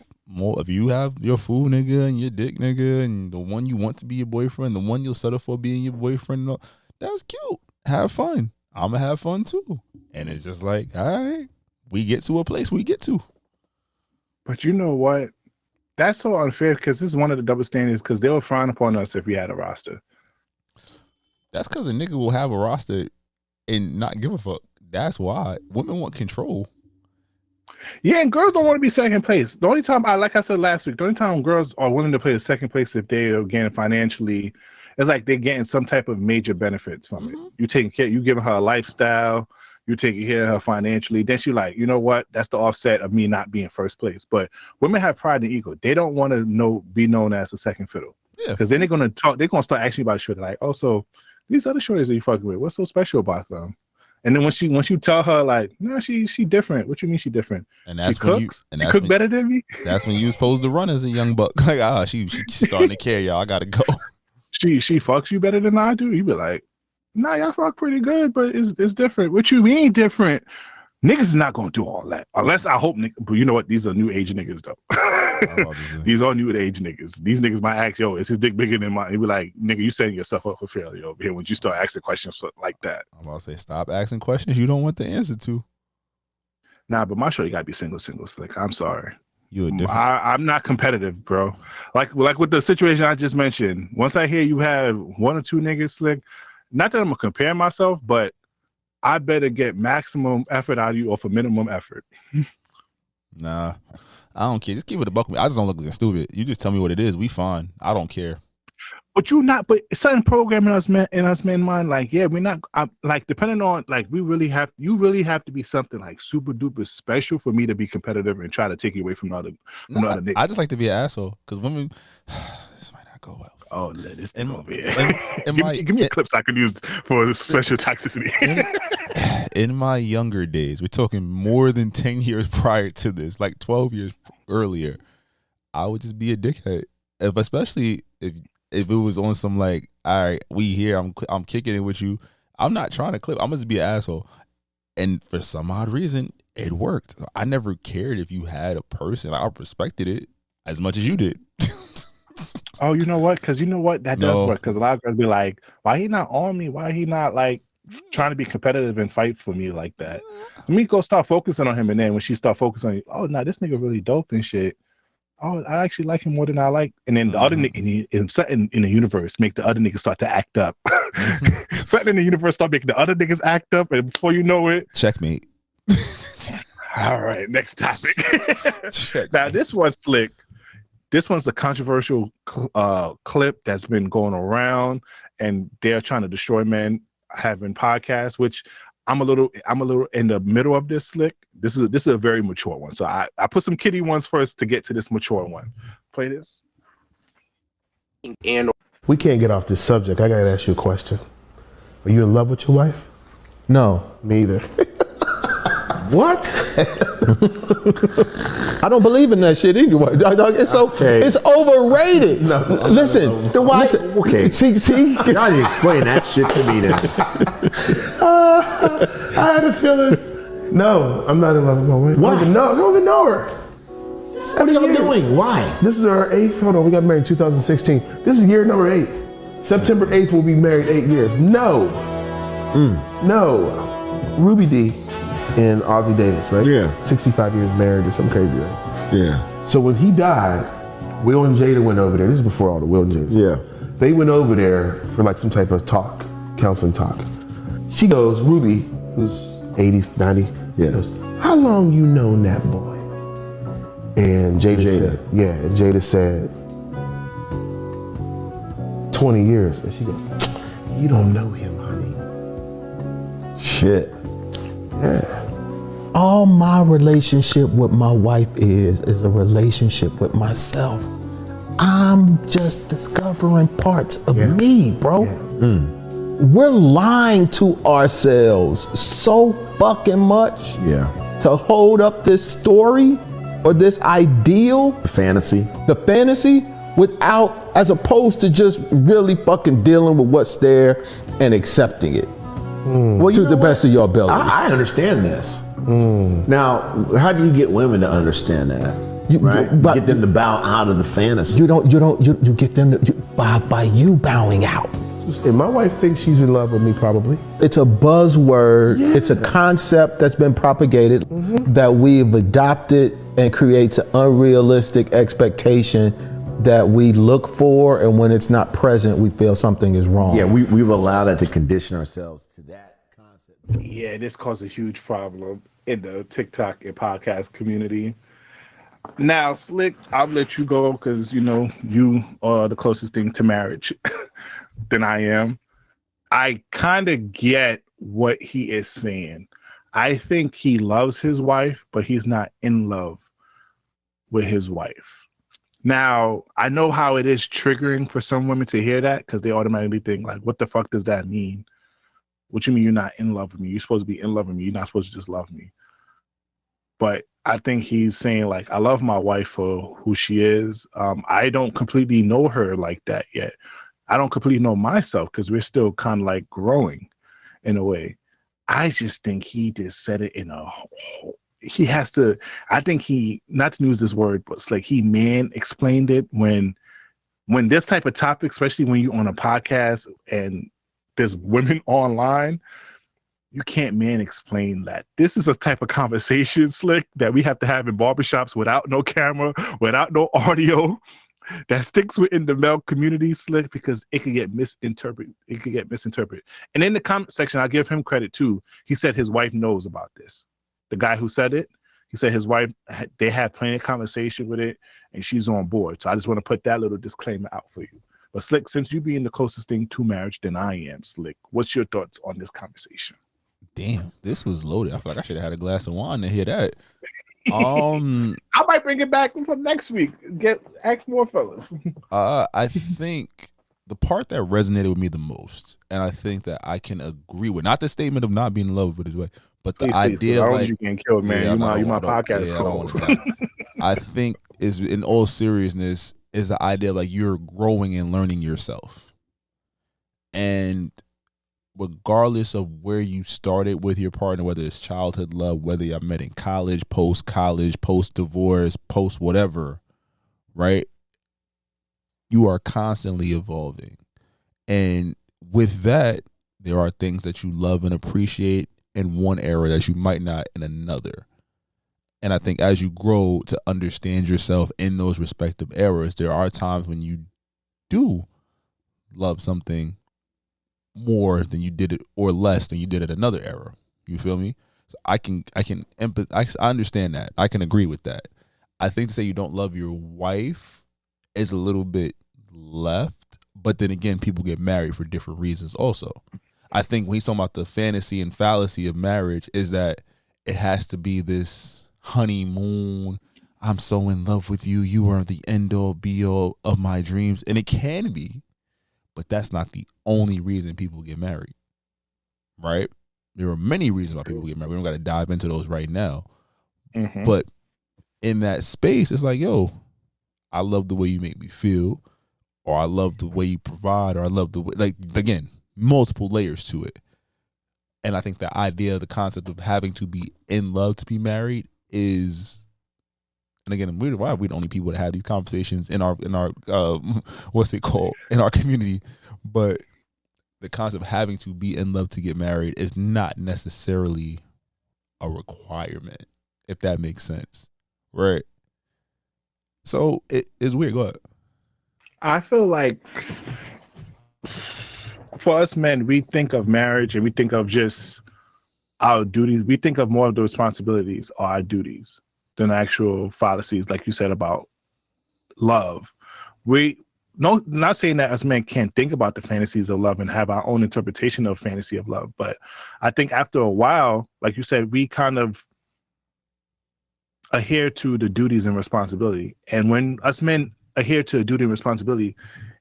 your fool nigga and your dick nigga and the one you want to be your boyfriend, the one you'll settle for being your boyfriend, that's cute. Have fun. I'm gonna have fun too. And it's just like, all right, we get to a place we get to. But you know what? That's so unfair because this is one of the double standards because they will frown upon us if we had a roster. That's because a nigga will have a roster and not give a fuck. That's why women want control. Yeah, and girls don't want to be second place. The only time like I said last week, the only time girls are willing to play the second place if they are getting financially, it's like they're getting some type of major benefits from it. You taking care, you giving her a lifestyle, you taking care of her financially. Then she like, you know what? That's the offset of me not being first place. But women have pride and ego. They don't want to be known as a second fiddle. Yeah, because then they're gonna start asking you about shit like, oh, so these other shorties that you fucking with, what's so special about them? And then once you tell her like, no, she different. What you mean she different? And that's she cooks. She cook better than me. That's when you was supposed to run as a young buck. Like, she starting to care, y'all. I gotta go. She fucks you better than I do. You be like, nah, y'all fuck pretty good, but it's different. What you mean different? Niggas is not gonna do all that unless I hope. But you know what? These are new age niggas though. These are new age niggas. These niggas might ask, yo, is his dick bigger than mine? He be like, nigga, you setting yourself up for failure over here when you start asking questions like that. I'm about to say, stop asking questions you don't want the answer to. Nah, but my shorty gotta be single. Slick. I'm sorry. You a different. I'm not competitive, bro. Like with the situation I just mentioned. Once I hear you have one or two niggas, Slick, not that I'm gonna compare myself, but I better get maximum effort out of you or for minimum effort. Nah, I don't care. Just keep it a buck with me. I just don't look like stupid. You just tell me what it is. We fine. I don't care. But it's certain programming in us men mind. Like, yeah, we're not like depending on like you really have to be something like super duper special for me to be competitive and try to take you away from the other niggas. I just like to be an asshole because women. This might not go well. Oh, this thing over here. Give me a clip so I can use for special toxicity. In my younger days, we're talking more than 10 years prior to this, like 12 years earlier, I would just be a dickhead. Especially if it was on some like, all right, we here, I'm kicking it with you. I'm not trying to clip. I'm just be an asshole. And for some odd reason, it worked. I never cared if you had a person. I respected it as much as you did. Oh, you know what? Because that does work. Because a lot of girls be like, why he not on me? Why he not like trying to be competitive and fight for me like that? Let me go start focusing on him, and then when she start focusing on you, oh no, this nigga really dope and shit. Oh, I actually like him more than I like. And then the other nigga something in the universe make the other niggas start to act up. Something in the universe start making the other niggas act up, and before you know it, checkmate. All right, next topic. Now, this one's slick. This one's a controversial clip that's been going around, and they're trying to destroy men having podcasts, which I'm a little in the middle of this, Slick. This is a very mature one. So I put some kiddie ones first to get to this mature one. Play this. And we can't get off this subject. I gotta ask you a question. Are you in love with your wife? No. Me either. What? I don't believe in that shit anyway. It's it's overrated. No, listen, the wife. Okay. See. Y'all didn't explain that shit to me then. I had a feeling. No, I'm not in love with my wife. Why? I don't even know her. What are y'all doing? Why? This is our 8th. Hold on, we got married in 2016. This is year number 8. September 8th, we'll be married 8 years. No. No. Ruby D and Ozzie Davis, right? Yeah. 65 years married or something crazy, right? Yeah. So when he died, Will and Jada went over there. This is before all the Will and Jada. Yeah. They went over there for like some type of talk, counseling talk. She goes, Ruby, who's 80s, 90, goes, how long you known that boy? And Jada said, yeah, and Jada said, 20 years. And she goes, you don't know him, honey. Shit. Yeah. All my relationship with my wife is a relationship with myself. I'm just discovering parts of me, bro. We're lying to ourselves so fucking much to hold up this story or this ideal, the fantasy without, as opposed to just really fucking dealing with what's there and accepting it to the best of your ability. I understand this. Now, how do you get women to understand that? Right? Get them to bow out of the fantasy. You get them to, by you bowing out. And my wife thinks she's in love with me, probably. It's a buzzword. Yeah. It's a concept that's been propagated that we've adopted and creates an unrealistic expectation that we look for, and when it's not present, we feel something is wrong. Yeah, we've allowed that to condition ourselves to that concept. Yeah, this caused a huge problem in the TikTok and podcast community. Now, Slick, I'll let you go because, you are the closest thing to marriage than I am. I kind of get what he is saying. I think he loves his wife, but he's not in love with his wife. Now, I know how it is triggering for some women to hear that because they automatically think, like, what the fuck does that mean? What you mean you're not in love with me? You're supposed to be in love with me. You're not supposed to just love me. But I think he's saying, like, I love my wife for who she is. I don't completely know her like that yet. I don't completely know myself because we're still kind of like growing in a way. I just think he just said it in a whole, he has to, I think he, not to use this word, but it's like he man explained it when this type of topic, especially when you're on a podcast and there's women online, you can't man explain that. This is a type of conversation, Slick, that we have to have in barbershops without no camera, without no audio, that sticks within the male community, Slick, because it could get misinterpreted. And in the comment section, I give him credit too. He said his wife knows about this. The guy who said it, he said his wife, they had plenty of conversation with it and she's on board. So I just want to put that little disclaimer out for you. But Slick, since you being the closest thing to marriage than I am, Slick, what's your thoughts on this conversation? Damn, this was loaded. I feel like I should have had a glass of wine to hear that. I might bring it back for next week. Ask more fellas. I think the part that resonated with me the most, and I think that I can agree with, not the statement of not being in love with his wife, but the idea, I don't like, want you getting killed, man. You my podcast. Yeah, I don't want to. I think is, in all seriousness, is the idea like you're growing and learning yourself, and regardless of where you started with your partner, whether it's childhood love, whether you met in college, post-divorce, post-whatever, right? You are constantly evolving. And with that, there are things that you love and appreciate in one era that you might not in another. And I think as you grow to understand yourself in those respective eras, there are times when you do love something more than you did it, or less than you did at another era. You feel me? So I understand that. I can agree with that. I think to say you don't love your wife is a little bit left, but then again, people get married for different reasons also. I think when he's talking about the fantasy and fallacy of marriage is that it has to be this honeymoon. I'm so in love with you. You are the end all be all of my dreams. And it can be, but that's not the only reason people get married, right? There are many reasons why people get married. We don't got to dive into those right now. Mm-hmm. But in that space, it's like, yo, I love the way you make me feel, or I love the way you provide, or I love the way, like, again, multiple layers to it. And I think the idea, the concept of having to be in love to be married is, and again, we're the only people that have these conversations in our what's it called, in our community. But the concept of having to be in love to get married is not necessarily a requirement, if that makes sense, right? So it is weird. Go ahead. I feel like for us men, we think of marriage and we think of just our duties. We think of more of the responsibilities or our duties than actual fallacies, like you said about love. Not saying that us men can't think about the fantasies of love and have our own interpretation of fantasy of love, but I think after a while, like you said, we kind of adhere to the duties and responsibility. And when us men adhere to a duty and responsibility,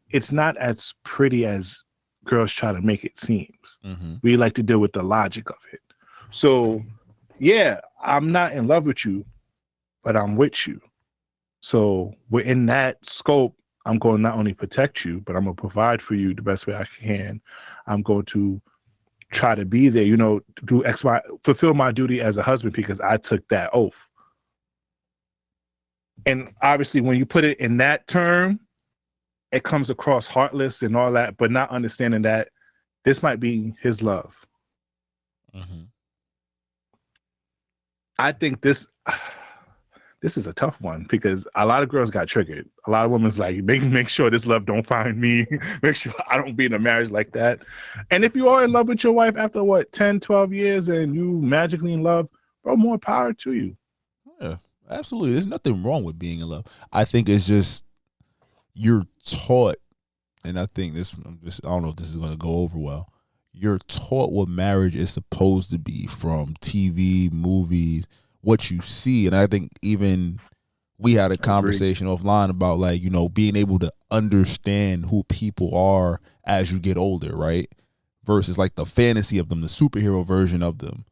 it's not as pretty as girls try to make it seems. Mm-hmm. We like to deal with the logic of it. So yeah, I'm not in love with you, but I'm with you. So within that scope, I'm going to not only protect you, but I'm going to provide for you the best way I can. I'm going to try to be there, do fulfill my duty as a husband because I took that oath. And obviously when you put it in that term, it comes across heartless and all that, but not understanding that this might be his love. Mm-hmm. I think this is a tough one because a lot of girls got triggered. A lot of women's like, make sure this love don't find me. Make sure I don't be in a marriage like that. And if you are in love with your wife after 10, 12 years and you magically in love, bro, more power to you. Yeah, absolutely. There's nothing wrong with being in love. I think it's just you're taught, and I think this I don't know if this is going to go over well. You're taught what marriage is supposed to be from TV, movies, what you see. And I think even we had a conversation offline about being able to understand who people are as you get older, right? Versus like the fantasy of them, the superhero version of them.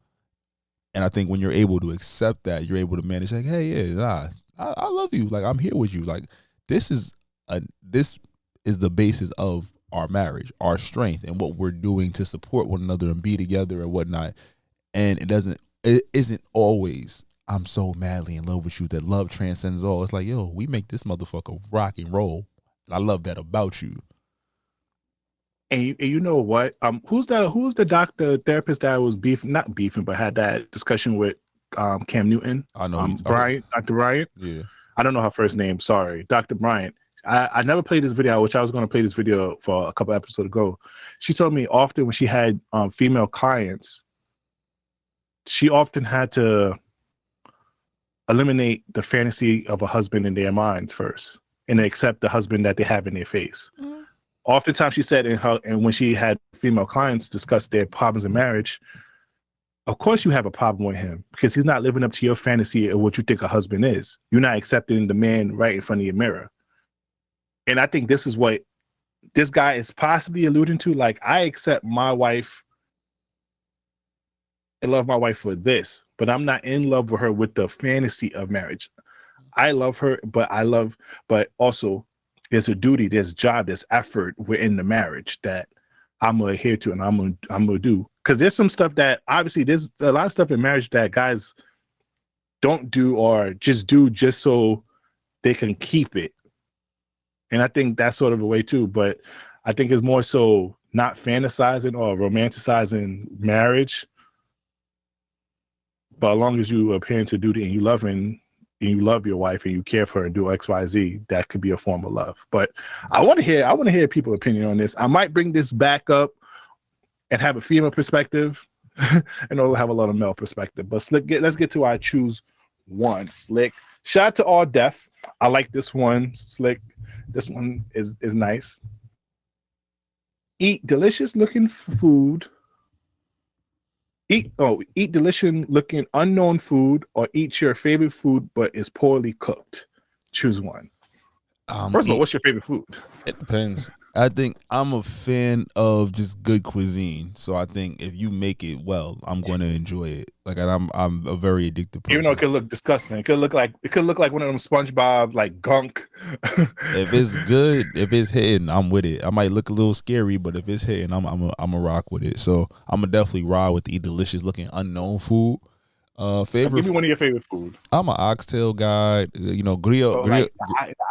And I think when you're able to accept that, you're able to manage like, hey, yeah, I love you. Like, I'm here with you. Like, this is the basis of our marriage, our strength, and what we're doing to support one another and be together and whatnot. And it isn't always, I'm so madly in love with you that love transcends all. It's like, yo, we make this motherfucker rock and roll. And I love that about you. And you know what? Who's the doctor, therapist that was not beefing, but had that discussion with Cam Newton? I know. Bryant, Dr. Bryant? Yeah. I don't know her first name. Sorry. Dr. Bryant. I never played this video, which I was going to play this video for a couple episodes ago. She told me often when she had female clients, she often had to eliminate the fantasy of a husband in their minds first and accept the husband that they have in their face. Mm-hmm. Oftentimes she said and when she had female clients discuss their problems in marriage, of course you have a problem with him because he's not living up to your fantasy of what you think a husband is. You're not accepting the man right in front of your mirror. And I think this is what this guy is possibly alluding to. Like, I accept my wife and love my wife for this, but I'm not in love with her with the fantasy of marriage. I love her, but also there's a duty, there's a job, there's effort within the marriage that I'm going to adhere to and I'm going to do. Because there's some stuff that obviously there's a lot of stuff in marriage that guys don't do or just do just so they can keep it. And I think that's sort of a way too, but I think it's more so not fantasizing or romanticizing marriage. But as long as you adhere to duty and you love your wife and you care for her and do X, Y, Z, that could be a form of love. But I want to hear people's opinion on this. I might bring this back up and have a female perspective and it'll have a lot of male perspective. But Slick, let's get to our choose one. Slick. Shout out to All Deaf. I like this one, Slick. This one is nice. Eat delicious looking food. Eat delicious looking unknown food, or eat your favorite food but is poorly cooked. Choose one. First of all, what's your favorite food? It depends. I think I'm a fan of just good cuisine. So I think if you make it well, I'm going to enjoy it. Like I'm a very addicted person. Even though it could look disgusting, it could look like one of them SpongeBob like gunk. If it's good, if it's hitting, I'm with it. I might look a little scary, but if it's hitting, I'm a rock with it. So I'm gonna definitely ride with the delicious looking unknown food. Favorite. Give me one of your favorite food. I'm an oxtail guy. Griot. So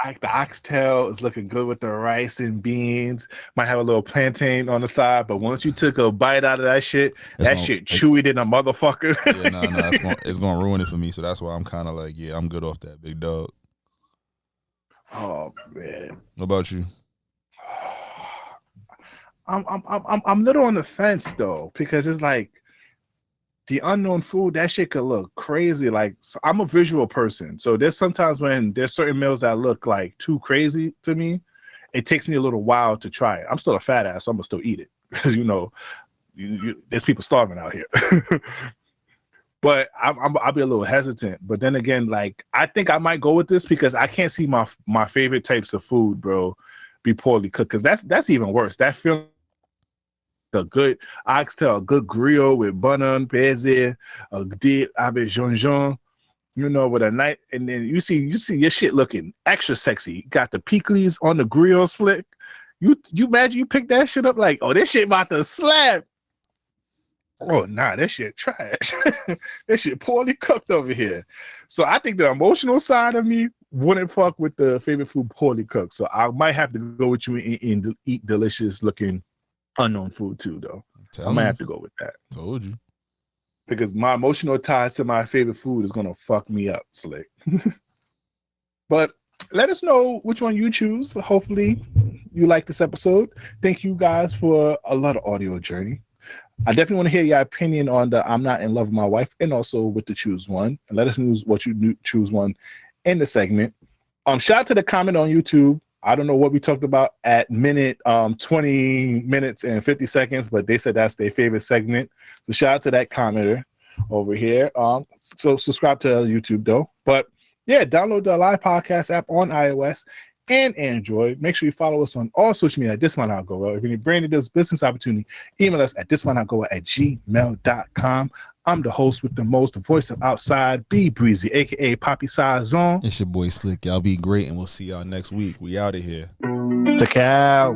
like the oxtail is looking good with the rice and beans. Might have a little plantain on the side, but once you took a bite out of that shit, shit chewy than a motherfucker. Yeah, it's gonna ruin it for me. So that's why I'm kind of like, I'm good off that, big dog. Oh man. What about you? I'm a little on the fence though, because it's like, the unknown food, that shit could look crazy. Like, I'm a visual person, so there's sometimes when there's certain meals that look like too crazy to me, it takes me a little while to try it. I'm still a fat ass, so I'm gonna still eat it because there's people starving out here. But I'll be a little hesitant. But then again, like, I think I might go with this because I can't see my favorite types of food, bro, be poorly cooked, because that's even worse. That feeling. A good oxtail, a good griot with bun, Brezzy, a dip, Jonjon, with a night, and then you see your shit looking extra sexy. You got the pickles on the grill, Slick. You imagine you pick that shit up like, oh, this shit about to slap. Oh, nah, that shit trash. That shit poorly cooked over here. So I think the emotional side of me wouldn't fuck with the favorite food poorly cooked. So I might have to go with you and eat delicious looking unknown food too, though. I might have to go with that. Told you. Because my emotional ties to my favorite food is gonna fuck me up, Slick. But let us know which one you choose. Hopefully you like this episode. Thank you guys for a lot of audio journey. I definitely want to hear your opinion on the I'm not in love with my wife, and also with the choose one. And let us know what you choose one in the segment. Shout out to the comment on YouTube. I don't know what we talked about at 20 minutes and 50 seconds, but they said that's their favorite segment. So shout out to that commenter over here. So subscribe to YouTube though. But yeah, download the Live Podcast app on iOS and Android. Make sure you follow us on all social media at Thismightnotgowell. If you need brand new business opportunity, email us at thismightnotgowell@gmail.com. I'm the host with the most, the voice of outside, B Breezy, aka Poppy Size Zone. It's your boy Slick. Y'all be great, and we'll see y'all next week. We out of here. Take out.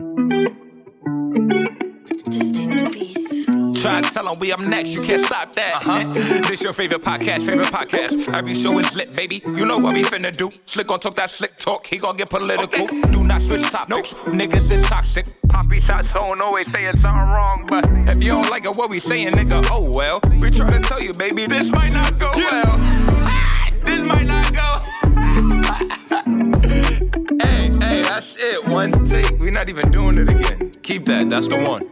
Try to tell them we up next, you can't stop that. This your favorite podcast. Every show is lit, baby. You know what we finna do. Slick gon' talk that slick talk, he gon' get political. Okay. Do not switch topics, niggas is toxic. Poppy shots don't always saying something wrong, but if you don't like it, what we saying, nigga, oh well. We try to tell you, baby, this might not go well. This might not go. Hey, that's it. One take. We're not even doing it again. Keep that. That's the one.